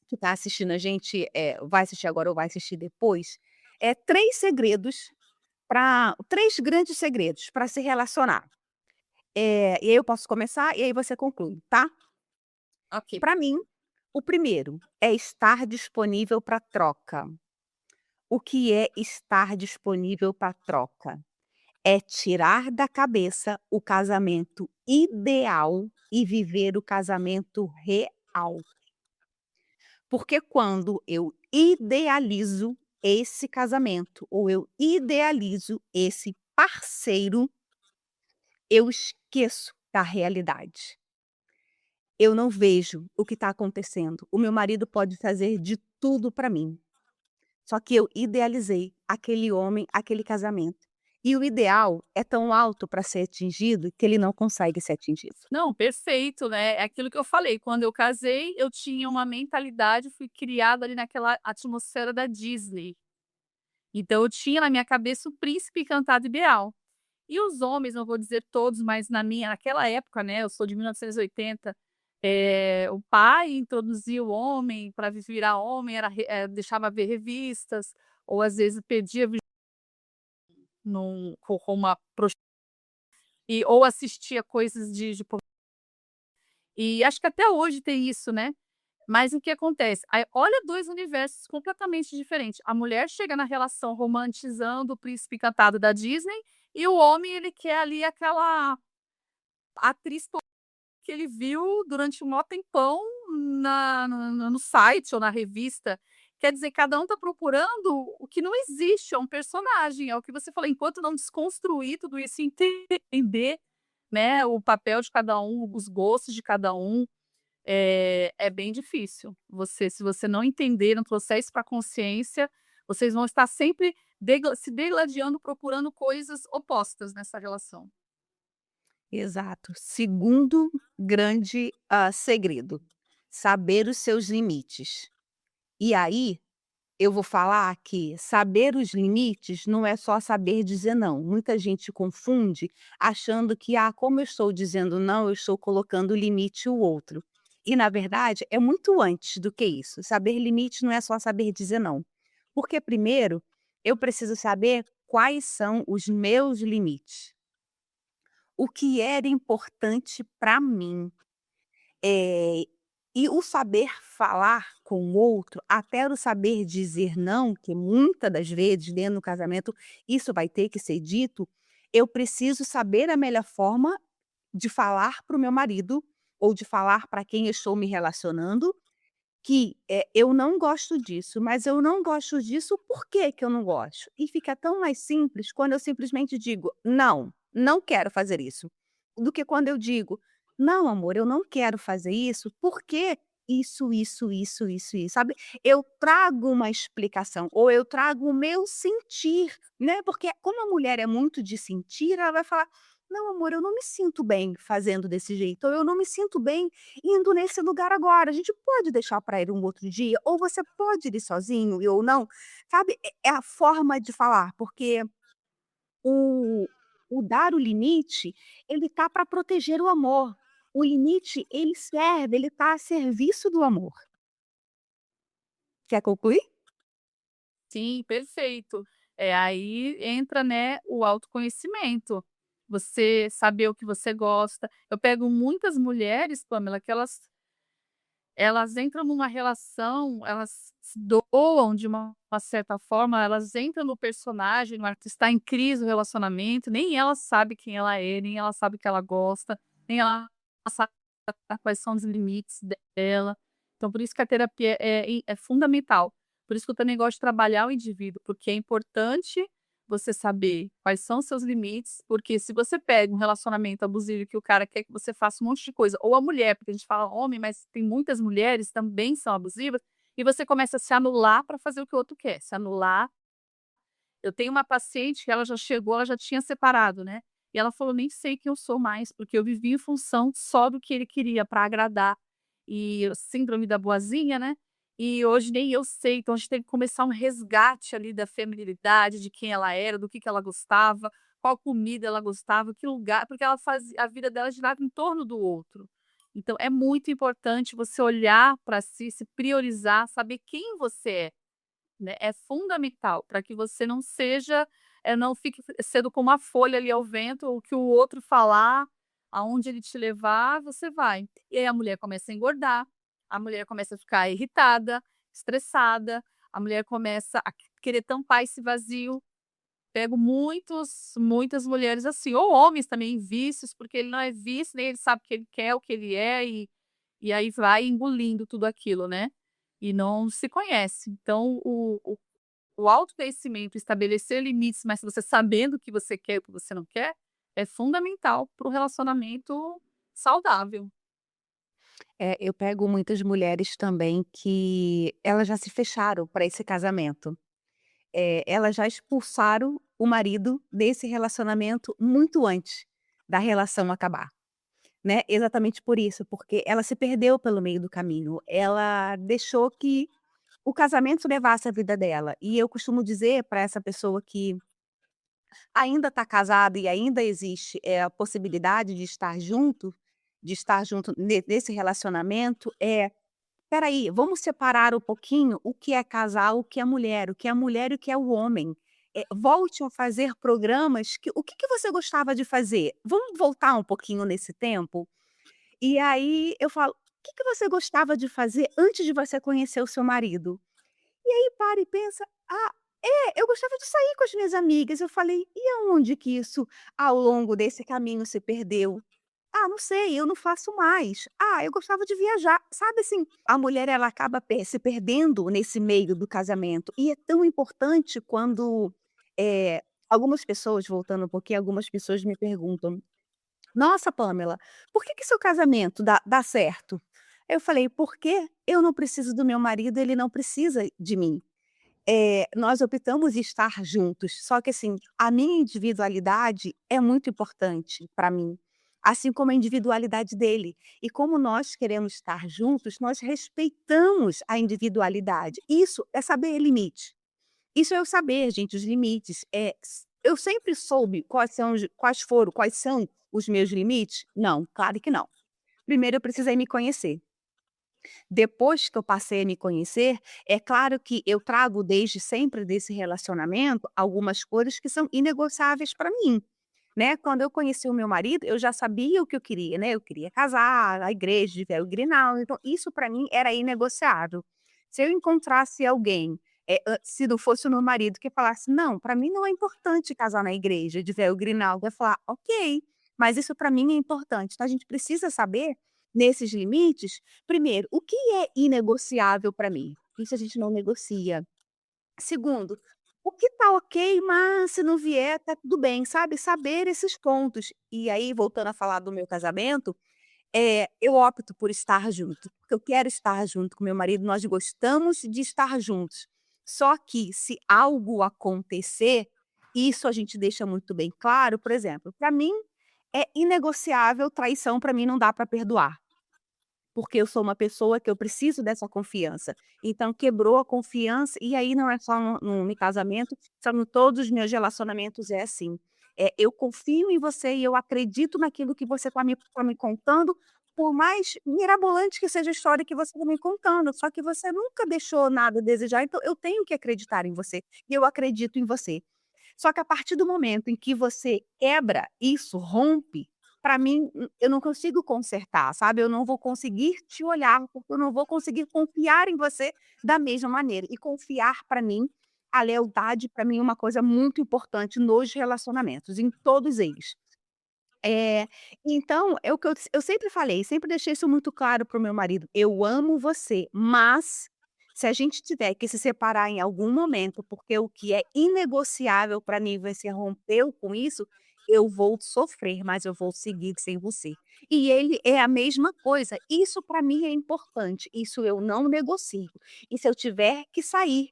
que tá assistindo a gente, vai assistir agora ou vai assistir depois, 3 segredos, para 3 grandes segredos para se relacionar. E aí eu posso começar e aí você conclui, tá? Ok. Para mim, o primeiro é estar disponível para troca. O que é estar disponível para troca? É tirar da cabeça o casamento ideal e viver o casamento real. Porque quando eu idealizo esse casamento ou eu idealizo esse parceiro, eu esqueço da realidade. Eu não vejo o que está acontecendo. O meu marido pode fazer de tudo para mim, só que eu idealizei aquele homem, aquele casamento. E o ideal é tão alto para ser atingido que ele não consegue ser atingido. Não, perfeito, né, é aquilo que eu falei, quando eu casei, eu tinha uma mentalidade, fui criada ali naquela atmosfera da Disney. Então eu tinha na minha cabeça o príncipe encantado ideal. E os homens, não vou dizer todos, mas naquela época, né, eu sou de 1980, o pai introduzia o homem para virar homem, deixava ver revistas, ou às vezes pedia com uma ou assistia coisas e acho que até hoje tem isso, né. Mas o que acontece? Aí olha 2 universos completamente diferentes. A mulher chega na relação romantizando o príncipe encantado da Disney, e o homem ele quer ali aquela atriz que ele viu durante um maior tempão na no site ou na revista. Quer dizer, cada um está procurando o que não existe, é um personagem, é o que você falou, enquanto não desconstruir tudo isso e entender, né, o papel de cada um, os gostos de cada um, é bem difícil. Se você não entender, não trouxer isso para a consciência, vocês vão estar sempre se degladiando, procurando coisas opostas nessa relação. Exato. Segundo grande, segredo, saber os seus limites. E aí, eu vou falar que saber os limites não é só saber dizer não. Muita gente confunde achando que, como eu estou dizendo não, eu estou colocando limite o outro. E na verdade é muito antes do que isso. Saber limite não é só saber dizer não. Porque primeiro, eu preciso saber quais são os meus limites. O que era importante para mim. Eh, e o saber falar com o outro, até o saber dizer não, que muitas das vezes dentro do casamento isso vai ter que ser dito, eu preciso saber a melhor forma de falar para o meu marido, ou de falar para quem eu estou me relacionando, que, eu não gosto disso, mas eu não gosto disso, por que que eu não gosto? E fica tão mais simples quando eu simplesmente digo: "Não, não quero fazer isso", do que quando eu digo: "Não amor, eu não quero fazer isso, porque isso", sabe. Eu trago uma explicação, ou eu trago o meu sentir, né, porque como a mulher é muito de sentir, ela vai falar: "Não, amor, eu não me sinto bem fazendo desse jeito, ou eu não me sinto bem indo nesse lugar agora, a gente pode deixar para ir um outro dia, ou você pode ir sozinho e ou não", sabe, é a forma de falar, porque o o dar o limite, ele tá para proteger o amor. O limite, ele serve, ele tá a serviço do amor. Quer concluir? Sim, perfeito. Aí entra, né, o autoconhecimento. Você saber o que você gosta. Eu pego muitas mulheres, Pamela, que elas entram numa relação, elas se doam de uma certa forma, elas entram no personagem, no artista está em crise o relacionamento, nem ela sabe quem ela é, nem ela sabe o que ela gosta, nem ela sabe quais são os limites dela. Então, por isso que a terapia é fundamental. Por isso que eu também gosto de trabalhar o indivíduo, porque é importante você saber quais são os seus limites, porque se você pega um relacionamento abusivo que o cara quer que você faça um monte de coisa, ou a mulher, porque a gente fala homem, mas tem muitas mulheres também são abusivas, e você começa a se anular para fazer o que o outro quer, se anular. Eu tenho uma paciente que ela já chegou, ela já tinha separado, né, e ela falou: "Nem sei quem eu sou mais, porque eu vivi em função só do que ele queria para agradar". E síndrome da boazinha, né, e hoje nem eu sei, então a gente tem que começar um resgate ali da feminilidade, de quem ela era, do que ela gostava, qual comida ela gostava, que lugar, porque ela fazia a vida dela girava em torno do outro. Então é muito importante você olhar para si, se priorizar, saber quem você é. Né, é fundamental para que você não seja, não fique sendo como uma folha ali ao vento, o que o outro falar, aonde ele te levar, você vai. E aí a mulher começa a engordar, a mulher começa a ficar irritada, estressada, a mulher começa a querer tampar esse vazio. Pego muitas mulheres assim, ou homens também em vícios, porque ele não é vício, nem ele sabe o que ele quer, o que ele é, e aí vai engolindo tudo aquilo, né, e não se conhece. Então o autoconhecimento, estabelecer limites, mas você sabendo o que você quer e o que você não quer, é fundamental para o relacionamento saudável. Eu pego muitas mulheres também que elas já se fecharam para esse casamento. Elas já expulsaram o marido desse relacionamento muito antes da relação acabar, né, exatamente por isso, porque ela se perdeu pelo meio do caminho, ela deixou que o casamento levasse a vida dela. E eu costumo dizer para essa pessoa que ainda está casada e ainda existe, a possibilidade de estar junto nesse relacionamento, espera aí, vamos separar um pouquinho o que é casal, o que é mulher, o que é mulher e o que é o homem. Volte a fazer programas que o que que você gostava de fazer? Vamos voltar um pouquinho nesse tempo? E aí eu falo: "O que que você gostava de fazer antes de você conhecer o seu marido?". E aí para e pensa: "Ah, eu gostava de sair com as minhas amigas". Eu falei: "E aonde que isso, ao longo desse caminho, se perdeu?". "Ah, não sei, eu não faço mais". "Ah, eu gostava de viajar". Sabe, assim, a mulher ela acaba se perdendo nesse meio do casamento, e é tão importante quando, algumas pessoas, voltando um pouquinho, algumas pessoas me perguntam: "Nossa, Pamela, por que que seu casamento dá certo?". Eu falei: "Porque eu não preciso do meu marido, ele não precisa de mim". Nós optamos estar juntos, só que assim, a minha individualidade é muito importante para mim, assim como a individualidade dele. E como nós queremos estar juntos, nós respeitamos a individualidade. Isso é saber limite. Isso é eu saber, gente, os limites. Eu sempre soube quais são os meus limites? Não, claro que não. Primeiro eu precisei me conhecer. Depois que eu passei a me conhecer, é claro que eu trago desde sempre desse relacionamento algumas coisas que são inegociáveis para mim, né. Quando eu conheci o meu marido, eu já sabia o que eu queria, né, eu queria casar, a igreja de véu e grinalda, então isso para mim era inegociável. Se eu encontrasse alguém, se não fosse o meu marido que falasse: "Não, para mim não é importante casar na igreja de véu e grinalda", eu ia falar: "Ok, mas isso para mim é importante". Então a gente precisa saber, nesses limites, primeiro, o que é inegociável para mim? Isso a gente não negocia. Segundo, o que tá ok, mas se não vier, tá tudo bem, sabe, saber esses pontos. E aí, voltando a falar do meu casamento, eu opto por estar junto, porque eu quero estar junto com meu marido, nós gostamos de estar juntos. Só que se algo acontecer, isso a gente deixa muito bem claro, por exemplo, para mim É inegociável, traição para mim não dá para perdoar. Porque eu sou uma pessoa que eu preciso dessa confiança. Então quebrou a confiança e aí não é só no casamento, são em todos os meus relacionamentos é assim. Eu confio em você e eu acredito naquilo que você tá me contando, por mais mirabolante que seja a história que você está me contando, só que você nunca deixou nada a desejar, então eu tenho que acreditar em você, e eu acredito em você. Só que a partir do momento em que você quebra isso, rompe, para mim, eu não consigo consertar, sabe, eu não vou conseguir te olhar, porque eu não vou conseguir confiar em você da mesma maneira. E confiar para mim, a lealdade para mim é uma coisa muito importante nos relacionamentos, em todos eles. É, então, é o que eu sempre falei, sempre deixei isso muito claro para o meu marido: "Eu amo você, mas se a gente tiver que se separar em algum momento, porque o que é inegociável para mim você rompeu com isso, eu vou sofrer, mas eu vou seguir sem você". E ele é a mesma coisa, isso para mim é importante, isso eu não negocio. E se eu tiver que sair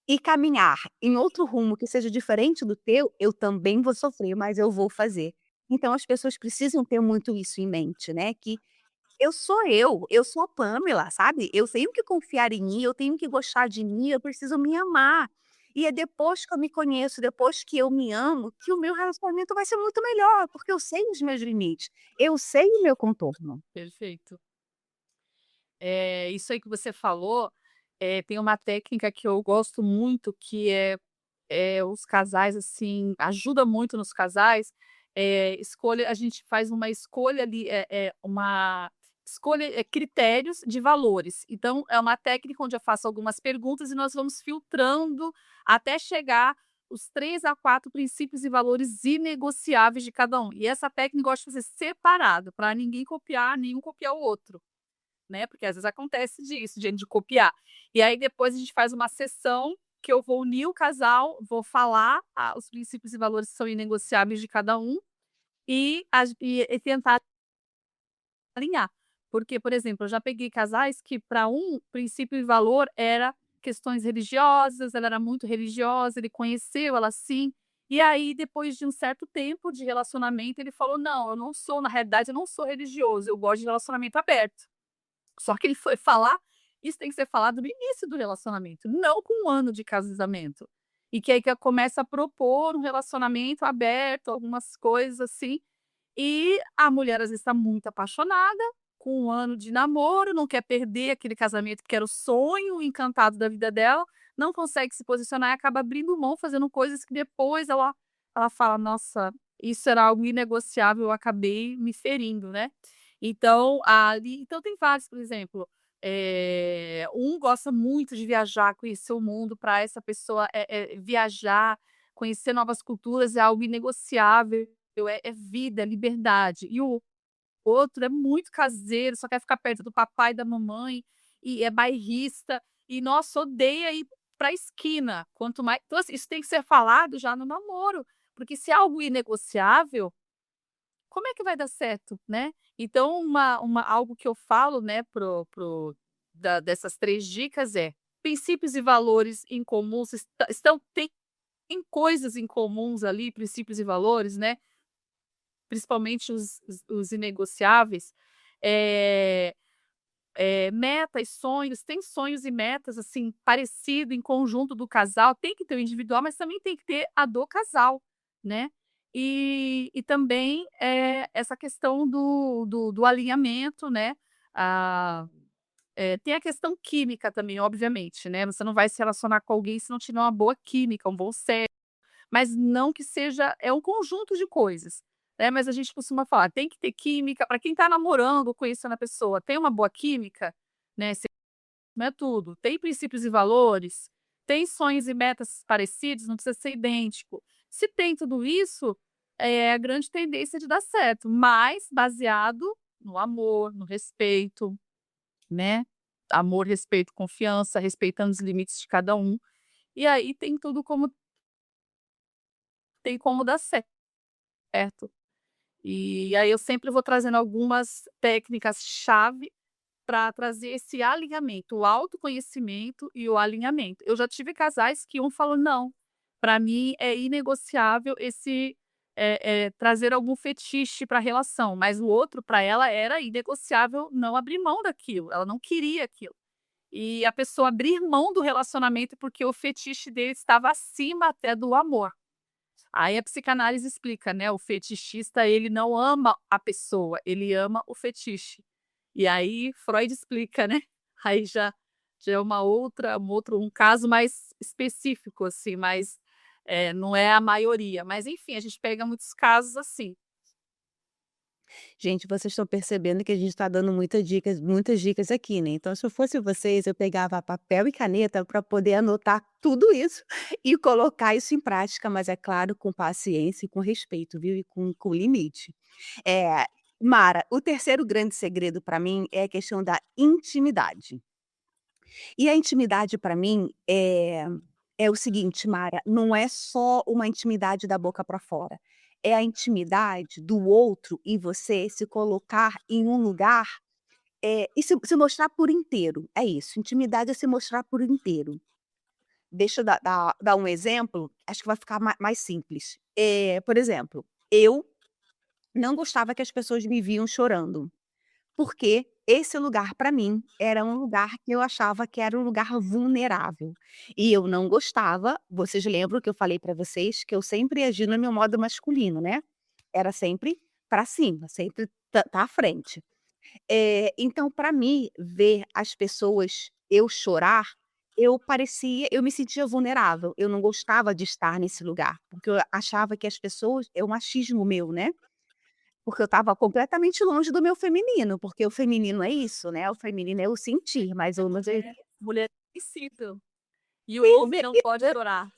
e caminhar em outro rumo que seja diferente do teu, eu também vou sofrer, mas eu vou fazer. Então as pessoas precisam ter muito isso em mente, né, que eu sou a Pamela, sabe. Eu tenho que confiar em mim, eu tenho que gostar de mim, eu preciso me amar. E é depois que eu me conheço, depois que eu me amo, que o meu relacionamento vai ser muito melhor, porque eu sei os meus limites, eu sei o meu contorno. Perfeito. Isso aí que você falou, tem uma técnica que eu gosto muito que os casais, assim, ajuda muito nos casais, escolha a gente faz uma escolha ali, uma escolha, critérios de valores. Então é uma técnica onde eu faço algumas perguntas e nós vamos filtrando até chegar os 3 a 4 princípios e valores inegociáveis de cada um. E essa técnica eu gosto de fazer separado, para ninguém copiar, nenhum copiar o outro, né, porque às vezes acontece disso, de copiar. E aí depois a gente faz uma sessão que eu vou unir o casal, vou falar os princípios e valores que são inegociáveis de cada um e tentar alinhar. Porque, por exemplo, eu já peguei casais que para um princípio e valor era questões religiosas, ela era muito religiosa, ele conheceu ela assim, e aí depois de um certo tempo de relacionamento ele falou: "Não, eu não sou, na realidade eu não sou religioso, eu gosto de relacionamento aberto". Só que ele foi falar isso tem que ser falado no início do relacionamento, não com 1 ano de casamento. E que aí que começa a propor um relacionamento aberto, algumas coisas assim, e a mulher às vezes está muito apaixonada, com 1 ano de namoro, não quer perder aquele casamento que era o sonho encantado da vida dela, não consegue se posicionar e acaba abrindo mão, fazendo coisas que depois ela fala: "Nossa, isso era algo inegociável, eu acabei me ferindo", né. Então tem vários, por exemplo, um gosta muito de viajar, conhecer o mundo, para essa pessoa, viajar, conhecer novas culturas é algo inegociável, é vida, é liberdade. E o outro é muito caseiro, só quer ficar perto do papai e da mamãe, e é bairrista, e nossa, odeia ir pra esquina, quanto mais então assim, isso tem que ser falado já no namoro, porque se é algo inegociável, como é que vai dar certo, né? Então uma algo que eu falo, né, pro da dessas 3 dicas é: princípios e valores em comuns estão tem coisas em comuns ali, princípios e valores, né, principalmente os inegociáveis, eh metas, sonhos, tem sonhos e metas, assim, parecido em conjunto do casal, tem que ter o individual, mas também tem que ter a do casal, né. E também, essa questão do alinhamento, né, ah, tem a questão química também, obviamente, né, você não vai se relacionar com alguém se não tiver uma boa química, um bom mas não que seja um conjunto de coisas, né, mas a gente costuma falar: tem que ter química para quem está namorando ou conhecendo a pessoa, tem uma boa química, né, se não é tudo, tem princípios e valores, tem sonhos e metas parecidos, não precisa ser idêntico. Se tem tudo isso, é a grande tendência de dar certo, mas baseado no amor, no respeito, né, amor, respeito, confiança, respeitando os limites de cada um, e aí tem como dar certo. E aí eu sempre vou trazendo algumas técnicas-chave para trazer esse alinhamento, o autoconhecimento e o alinhamento. Eu já tive casais que um falou: "Não, para mim é inegociável trazer algum fetiche para a relação, mas o outro para ela era inegociável não abrir mão daquilo, ela não queria aquilo. E a pessoa abrir mão do relacionamento porque o fetiche dele estava acima até do amor. Aí a psicanálise explica, né, o fetichista ele não ama a pessoa, ele ama o fetiche. E aí Freud explica, né, aí já é um caso mais específico, assim, mas, não é a maioria, mas enfim, a gente pega muitos casos assim. Gente, vocês estão percebendo que a gente está dando muitas dicas aqui, né. Então se eu fosse vocês, eu pegava papel e caneta para poder anotar tudo isso e colocar isso em prática, mas é claro, com paciência e com respeito, viu, e com limite. Eh, Mara, o terceiro grande segredo para mim é a questão da intimidade. E a intimidade para mim é o seguinte, Mara, não é só uma intimidade da boca para fora, é a intimidade do outro e você se colocar em um lugar, e se mostrar por inteiro, é isso, intimidade é se mostrar por inteiro. Deixa eu dar um exemplo, acho que vai ficar mais simples. Por exemplo, eu não gostava que as pessoas me viam chorando. Porque esse lugar para mim era um lugar que eu achava que era um lugar vulnerável. E eu não gostava, vocês lembram que eu falei para vocês que eu sempre agi no meu modo masculino, né. Era sempre para cima, sempre tá à frente. Então para mim, ver as pessoas eu chorar, eu me sentia vulnerável, eu não gostava de estar nesse lugar, porque eu achava que as pessoas é um machismo meu, né. Porque eu estava completamente longe do meu feminino, porque o feminino é isso, né, o feminino é o sentir, mas o É, masculino mulher sensível, e o homem não pode chorar.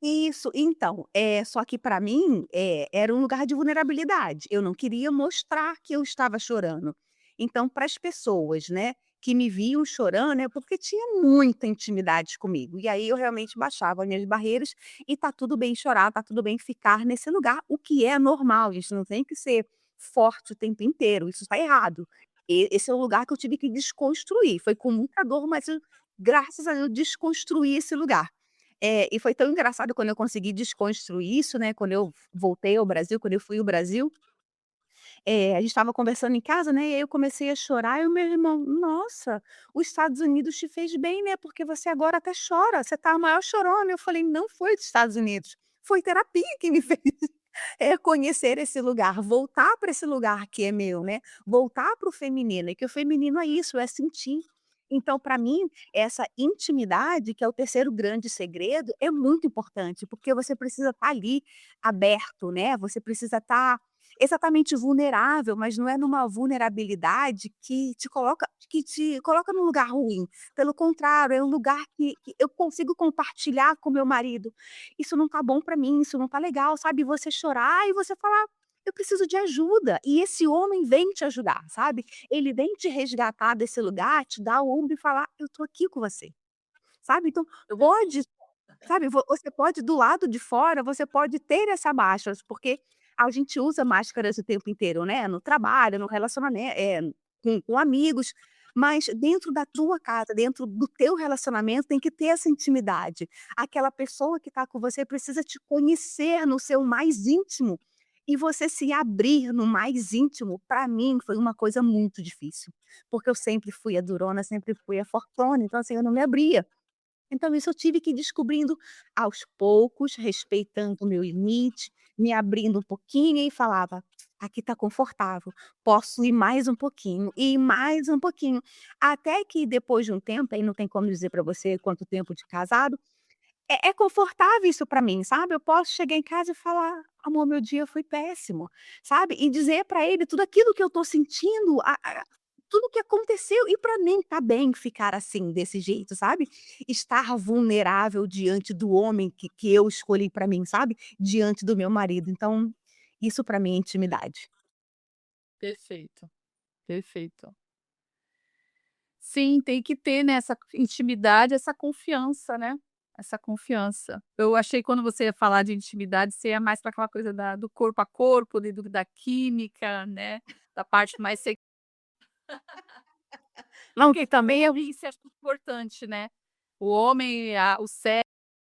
isso, então, só que para mim, era um lugar de vulnerabilidade, eu não queria mostrar que eu estava chorando. Então para as pessoas, né, que me viam chorando, é porque tinha muita intimidade comigo, e aí eu realmente baixava as minhas barreiras, e tá tudo bem chorar, tá tudo bem ficar nesse lugar, o que é normal, a gente não tem que ser forte o tempo inteiro, isso está errado. Esse é o lugar que eu tive que desconstruir, foi com muita dor, mas eu, graças a Deus, desconstruí esse lugar. E foi tão engraçado quando eu consegui desconstruir isso, né, quando eu voltei ao Brasil, quando eu fui ao Brasil, a gente estava conversando em casa, né, e aí eu comecei a chorar e o meu irmão: "Nossa, os Estados Unidos te fez bem, né, porque você agora até chora, você tá a maior chorona". Eu falei: "Não foi dos Estados Unidos, foi terapia que me fez, conhecer esse lugar, voltar para esse lugar que é meu, né, voltar para o feminino, e que o feminino é isso, é sentir". Então para mim, essa intimidade, que é o terceiro grande segredo, é muito importante, porque você precisa estar ali aberto, né, você precisa estar exatamente vulnerável, mas não é numa vulnerabilidade que te coloca num lugar ruim, pelo contrário, é um lugar que eu consigo compartilhar com meu marido. "Isso não tá bom pra mim, isso não tá legal", sabe, você chorar e você falar: "Eu preciso de ajuda", e esse homem vem te ajudar, sabe. Ele vem te resgatar desse lugar, te dar o ombro e falar: "Eu tô aqui com você", sabe. Então Eu vou pode Sabe, você pode do lado de fora, você pode ter essa máscara, porque a gente usa máscaras o tempo inteiro, né, no trabalho, no com amigos, mas dentro da tua casa, dentro do teu relacionamento, tem que ter essa intimidade. Aquela pessoa que está com você precisa te conhecer no seu mais íntimo, e você se abrir no mais íntimo, para mim foi uma coisa muito difícil, porque eu sempre fui a durona, sempre fui a fortuna, então assim, eu não me abria. Então isso eu tive que ir descobrindo aos poucos, respeitando o meu limite, me abrindo um pouquinho e falava: "Aqui está confortável, posso ir mais um pouquinho, e mais um pouquinho". Até que depois de um tempo, aí não tem como dizer para você quanto tempo de casado, é confortável isso pra mim, sabe. Eu posso chegar em casa e falar: "Amor, meu dia foi péssimo", sabe. E dizer pra ele tudo aquilo que eu tô sentindo, a tudo o que aconteceu, e pra mim tá bem ficar assim, desse jeito, sabe. Estar vulnerável diante do homem que eu escolhi pra mim, sabe. Diante do meu marido. Então, isso pra mim é intimidade. Perfeito, perfeito. Sim, tem que ter, né, essa intimidade, essa confiança, né, essa confiança. Eu achei quando você ia falar de intimidade, você ia mais para aquela coisa do corpo a corpo, da química, né, da parte mais Não, que também eu isso é importante, né. O homem, o sexo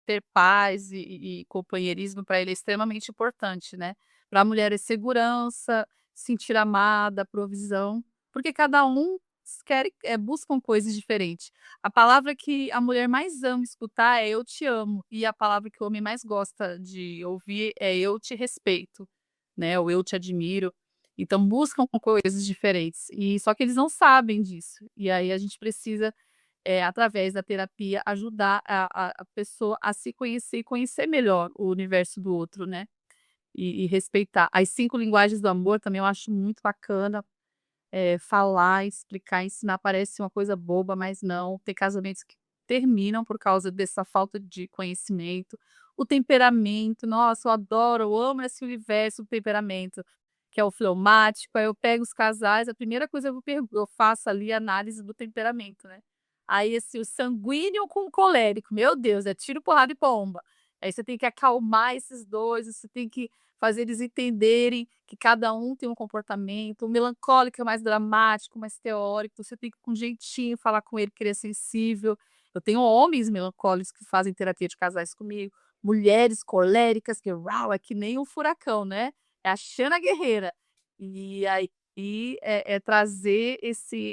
ter paz e companheirismo para ele é extremamente importante, né. Para a mulher é segurança, sentir amada, provisão, porque cada um buscam coisas diferentes. A palavra que a mulher mais ama escutar é "eu te amo", e a palavra que o homem mais gosta de ouvir é "eu te respeito", né, ou "eu te admiro". Então buscam coisas diferentes, e só que eles não sabem disso. E aí a gente precisa, através da terapia, ajudar a pessoa a se conhecer e conhecer melhor o universo do outro, né, e respeitar. As 5 linguagens do amor também eu acho muito bacana, falar, explicar, ensinar parece uma coisa boba, mas não. Tem casamentos que terminam por causa dessa falta de conhecimento. O temperamento, nossa, eu adoro, eu amo esse universo do temperamento, que é o fleumático. Aí eu pego os casais, a primeira coisa eu faço ali a análise do temperamento, né. Aí, o sanguíneo com o colérico, meu Deus, é tiro, porrada e bomba. Aí você tem que acalmar esses 2, você tem que fazer eles entenderem que cada um tem um comportamento. O melancólico é mais dramático, mais teórico, você tem que com jeitinho falar com ele, que ele é sensível. Eu tenho homens melancólicos que fazem terapia de casais comigo, mulheres coléricas que uau, é que nem um furacão, né, é a Xana guerreira. E aí é trazer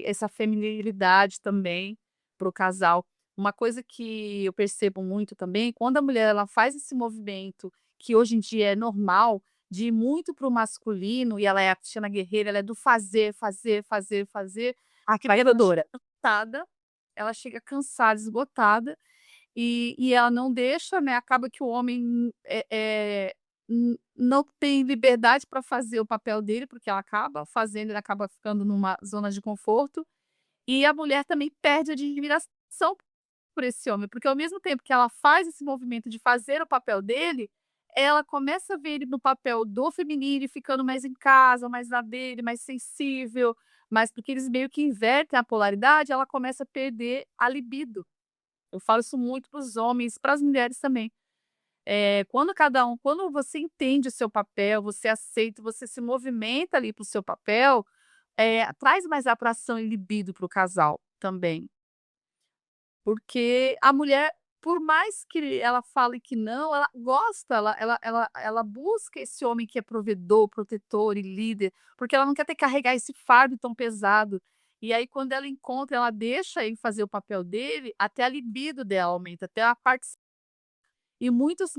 essa feminilidade também para o casal. Uma coisa que eu percebo muito também, quando a mulher ela faz esse movimento, que hoje em dia é normal, de ir muito para o masculino, e ela é a Xana guerreira, ela é do fazer, fazer, fazer, fazer, A que ela trabalhadora. chega cansada, ela chega cansada, esgotada, e ela não deixa, né, acaba que o homem, não tem liberdade para fazer o papel dele, porque ela acaba fazendo, ele acaba ficando numa zona de conforto, e a mulher também perde a admiração por esse homem, porque ao mesmo tempo que ela faz esse movimento de fazer o papel dele, ela começa a ver ele no papel do feminino e ficando mais em casa, mais na dele, mais sensível, mas porque eles meio que invertem a polaridade, ela começa a perder a libido. Eu falo isso muito para os homens, para as mulheres também. Quando você entende o seu papel, você aceita, você se movimenta ali para o seu papel, traz mais atração e libido para o casal também. Porque a mulher, por mais que ela fale que não, ela gosta, ela busca esse homem que é provedor, protetor e líder, porque ela não quer ter que carregar esse fardo tão pesado. E aí quando ela encontra, ela deixa ele fazer o papel dele, até a libido dela aumenta, até a parte e muitas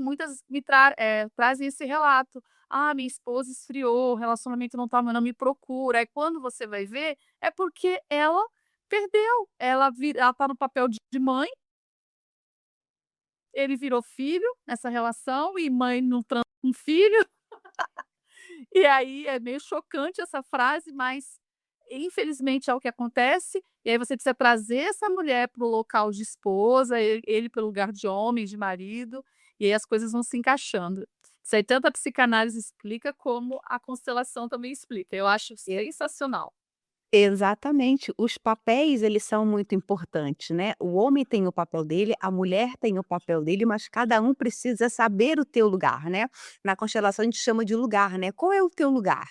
trazem esse relato: "Ah, minha esposa esfriou, o relacionamento não me procura". Aí quando você vai ver, é porque ela perdeu, ela tá no papel de mãe, ele virou filho nessa relação e mãe não transa com filho, e aí é meio chocante essa frase, mas infelizmente é o que acontece, e aí você precisa trazer essa mulher para o local de esposa, ele para o lugar de homem, de marido, e aí as coisas vão se encaixando. Isso aí tanto a psicanálise explica, como a constelação também explica, eu acho sensacional. Exatamente, os papéis eles são muito importantes, né, o homem tem o papel dele, a mulher tem o papel dele, mas cada um precisa saber o teu lugar, né. Na constelação a gente chama de lugar, né, qual é o teu lugar?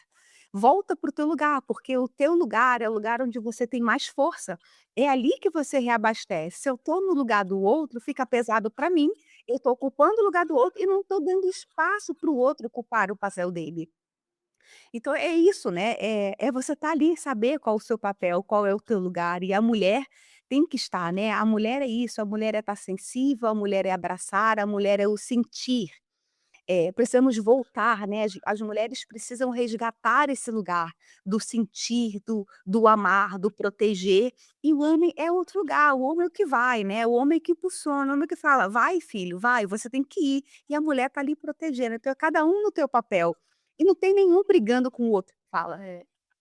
Volta para o teu lugar, porque o teu lugar é o lugar onde você tem mais força, é ali que você reabastece, se eu estou no lugar do outro fica pesado para mim, eu estou ocupando o lugar do outro e não estou dando espaço para o outro ocupar o papel dele. Então é isso, né, é você estar ali, saber qual o seu papel, qual é o teu lugar, e a mulher tem que estar, né, a mulher é isso, a mulher é estar sensível, a mulher é abraçar, a mulher é o sentir. Precisamos voltar, né, as mulheres precisam resgatar esse lugar do sentir, do amar, do proteger, e o homem é outro lugar, o homem é o que vai, né, o homem é que impulsiona, o homem é que fala: "Vai filho, vai, você tem que ir", e a mulher está ali protegendo, então é cada um no teu papel, e não tem nenhum brigando com o outro. Fala.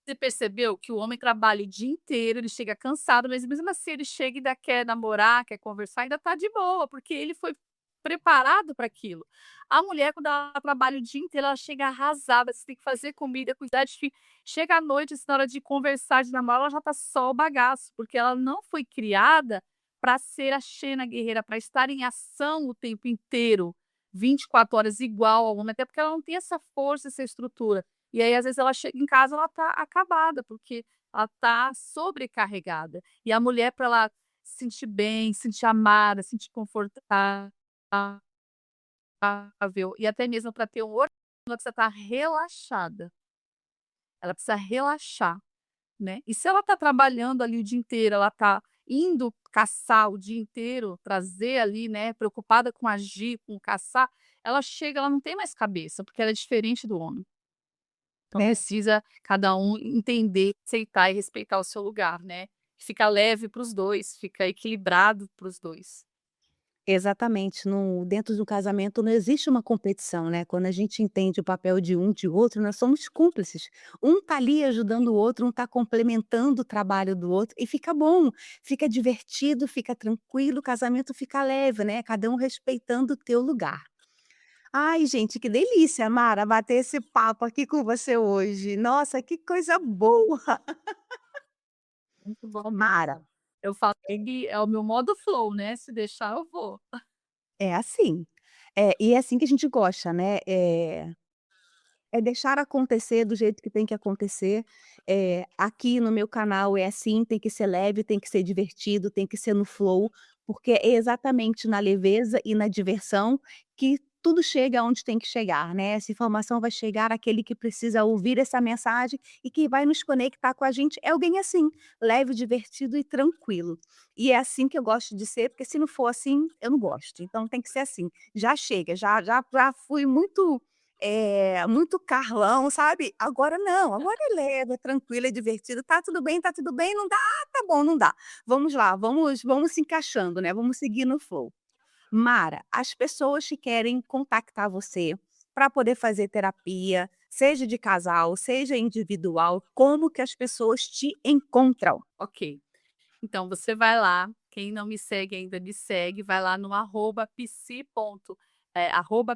Você percebeu que o homem trabalha o dia inteiro, ele chega cansado, mas mesmo assim ele chega e ainda quer namorar, quer conversar, ainda tá de boa, porque ele foi preparado para aquilo. A mulher, quando ela trabalha o dia inteiro, ela chega arrasada, você tem que fazer comida, cuidar de filho. Chega à noite, assim, na hora de conversar, de namorar, ela já tá só o bagaço, porque ela não foi criada para ser a Xena guerreira, para estar em ação o tempo inteiro, 24 horas igual ao homem, até porque ela não tem essa força, essa estrutura. E aí, às vezes, ela chega em casa, ela tá acabada, porque ela tá sobrecarregada. E a mulher, para ela se sentir bem, se sentir amada, se sentir confortável, e até mesmo para ter um orgasmo, ela precisa estar relaxada, ela precisa relaxar, né. E se ela está trabalhando ali o dia inteiro, ela está indo caçar o dia inteiro, trazer ali, né, preocupada com agir, com caçar, ela chega, ela não tem mais cabeça, porque ela é diferente do homem. Então precisa cada um entender, aceitar e respeitar o seu lugar, né. Fica leve para os 2, fica equilibrado para os 2. Exatamente, dentro do casamento não existe uma competição, né, quando a gente entende o papel de um, de outro, nós somos cúmplices. Um tá ali ajudando o outro, um tá complementando o trabalho do outro e fica bom, fica divertido, fica tranquilo, o casamento fica leve, né, cada um respeitando o teu lugar. Ai gente, que delícia, Mara, bater esse papo aqui com você hoje. Nossa, que coisa boa. Muito bom Mara, mesmo. Eu falo é que é o meu modo flow, né, se deixar eu vou. é assim. E é assim que a gente gosta, né, é deixar acontecer do jeito que tem que acontecer. Aqui no meu canal é assim, tem que ser leve, tem que ser divertido, tem que ser no flow, porque é exatamente na leveza e na diversão que tudo chega aonde tem que chegar, né. Essa informação vai chegar àquele que precisa ouvir essa mensagem e que vai nos conectar com a gente é alguém assim, leve, divertido e tranquilo. E é assim que eu gosto de ser, porque se não for assim, eu não gosto. Então tem que ser assim. Já chega, já fui muito muito Carlão, sabe. Agora não, agora é leve, é tranquilo, é divertido, tá tudo bem, não dá, ah, tá bom, não dá. Vamos lá, vamos se encaixando, né, vamos seguir no flow. Mara, as pessoas que querem contactar você para poder fazer terapia, seja de casal, seja individual, como que as pessoas te encontram? Ok. Então você vai lá, quem não me segue ainda me segue, vai lá no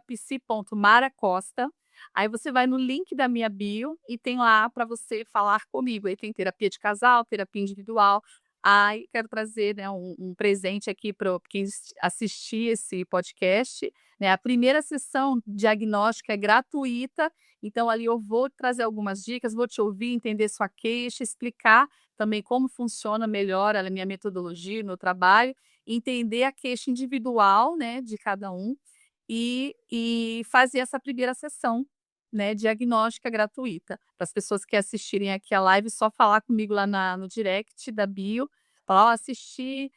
@psi.maracosta, aí você vai no link da minha bio e tem lá para você falar comigo, aí tem terapia de casal, terapia individual. Ai, quero trazer, né, um presente aqui para quem assistir esse podcast, né, a primeira sessão diagnóstica é gratuita, então ali eu vou trazer algumas dicas, vou te ouvir, entender sua queixa, explicar também como funciona melhor a minha metodologia, o meu trabalho, entender a queixa individual, né, de cada um, e fazer essa primeira sessão, né, diagnóstica gratuita. Para as pessoas que assistirem aqui a live, só falar comigo lá no direct da bio, falar: "Ó, assisti,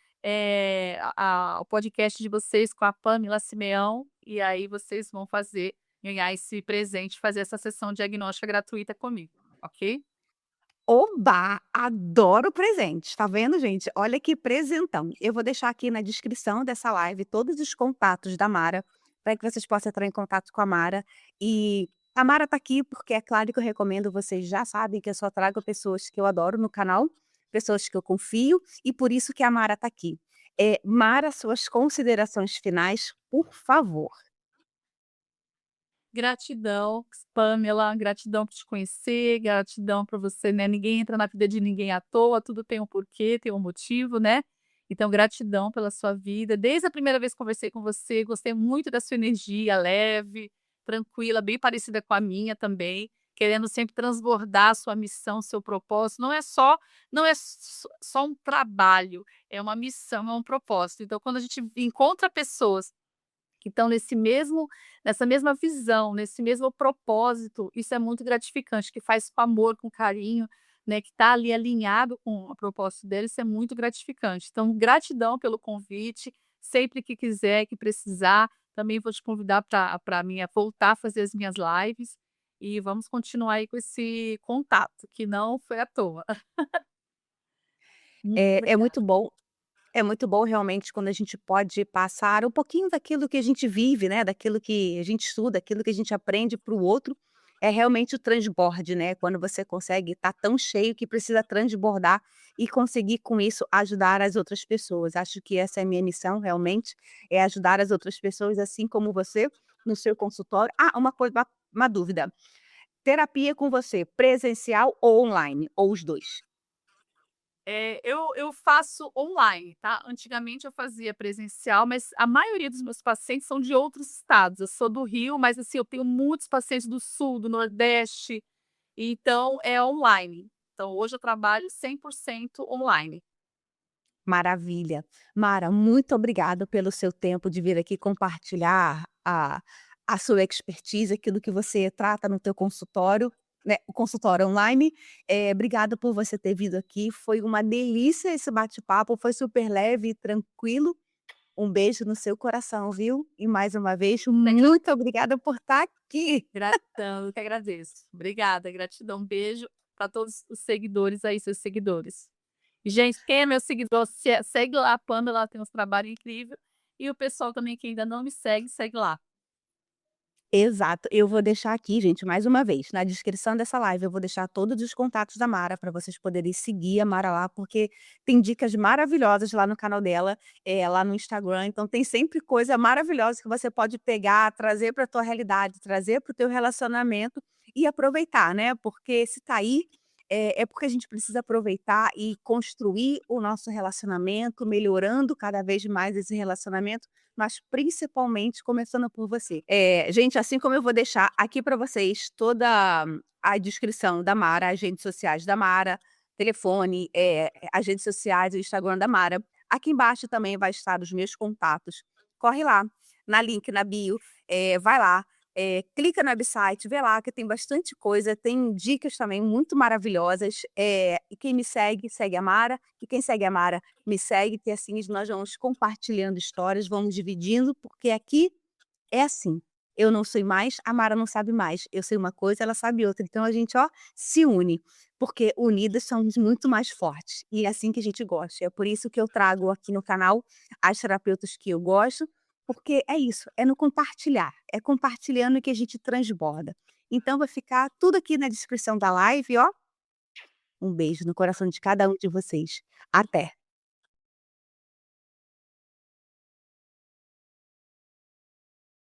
o podcast de vocês com a Pamela Simeão", e aí vocês vão ganhar esse presente, fazer essa sessão diagnóstica gratuita comigo, ok? Oba! Adoro presentes, tá vendo gente? Olha que presentão. Eu vou deixar aqui na descrição dessa live todos os contatos da Mara, para que vocês possam entrar em contato com a Mara. E a Mara tá aqui porque é claro que eu recomendo, vocês já sabem que eu só trago pessoas que eu adoro no canal, pessoas que eu confio, e por isso que a Mara tá aqui. Mara, suas considerações finais, por favor. Gratidão, Pamela, gratidão por te conhecer, gratidão por você, né, ninguém entra na vida de ninguém à toa, tudo tem um porquê, tem um motivo, né. Então gratidão pela sua vida, desde a primeira vez que conversei com você, gostei muito da sua energia leve, tranquila, bem parecida com a minha também, querendo sempre transbordar a sua missão, seu propósito, não é só um trabalho, é uma missão, é um propósito. Então quando a gente encontra pessoas que estão nessa mesma visão, nesse mesmo propósito, isso é muito gratificante, que faz com amor, com carinho, né, que está ali alinhado com o propósito deles, isso é muito gratificante. Então, gratidão pelo convite, sempre que quiser, que precisar, também vou te convidar para mim voltar a fazer as minhas lives, e vamos continuar aí com esse contato, que não foi à toa. Muito É obrigada. muito bom. É muito bom realmente quando a gente pode passar um pouquinho daquilo que a gente vive, né, daquilo que a gente estuda, aquilo que a gente aprende para o outro, é realmente o transborde, né, quando você consegue estar tão cheio que precisa transbordar e conseguir com isso ajudar as outras pessoas. Acho que essa é a minha missão realmente, é ajudar as outras pessoas assim como você no seu consultório. Ah, uma coisa, uma dúvida, terapia com você, presencial ou online? Ou os 2? Eu faço online, tá. Antigamente eu fazia presencial, mas a maioria dos meus pacientes são de outros estados. Eu sou do Rio, mas, assim, eu tenho muitos pacientes do Sul, do Nordeste, então é online. Então hoje eu trabalho 100% online. Maravilha. Mara, muito obrigada pelo seu tempo de vir aqui compartilhar a a sua expertise, aquilo que você trata no teu consultório, né, o consultório online. Obrigada por você ter vindo aqui, foi uma delícia esse bate-papo, foi super leve e tranquilo. Um beijo no seu coração, viu. E mais uma vez, muito obrigada por estar aqui. Gratidão, eu que agradeço. Obrigada, gratidão. Um beijo para todos os seguidores aí, seus seguidores. E, gente, quem é meu seguidor, segue lá a Pamela, ela tem uns trabalhos incrível. E o pessoal também que ainda não me segue, segue lá. Exato. Eu vou deixar aqui, gente, mais uma vez, na descrição dessa live, eu vou deixar todos os contatos da Mara para vocês poderem seguir a Mara lá, porque tem dicas maravilhosas lá no canal dela, lá no Instagram. Então tem sempre coisa maravilhosa que você pode pegar, trazer para a tua realidade, trazer para o teu relacionamento e aproveitar, né, porque se tá aí, é porque a gente precisa aproveitar e construir o nosso relacionamento, melhorando cada vez mais esse relacionamento, mas principalmente começando por você. Gente, assim como eu vou deixar aqui para vocês toda a descrição da Mara, as redes sociais da Mara, telefone, as redes sociais, o Instagram da Mara, aqui embaixo também vai estar os meus contatos. Corre lá, na link na bio, vai lá, clica no website, vê lá que tem bastante coisa, tem dicas também muito maravilhosas. E quem me segue, segue a Mara, e quem segue a Mara me segue, que assim nós vamos compartilhando histórias, vamos dividindo, porque aqui é assim, eu não sei mais, a Mara não sabe mais, eu sei uma coisa, ela sabe outra, então a gente, ó, se une, porque unidas somos muito mais fortes, e é assim que a gente gosta, é por isso que eu trago aqui no canal as terapeutas que eu gosto, porque é isso, é no compartilhar, é compartilhando que a gente transborda. Então vai ficar tudo aqui na descrição da live, ó, um beijo no coração de cada um de vocês. Até.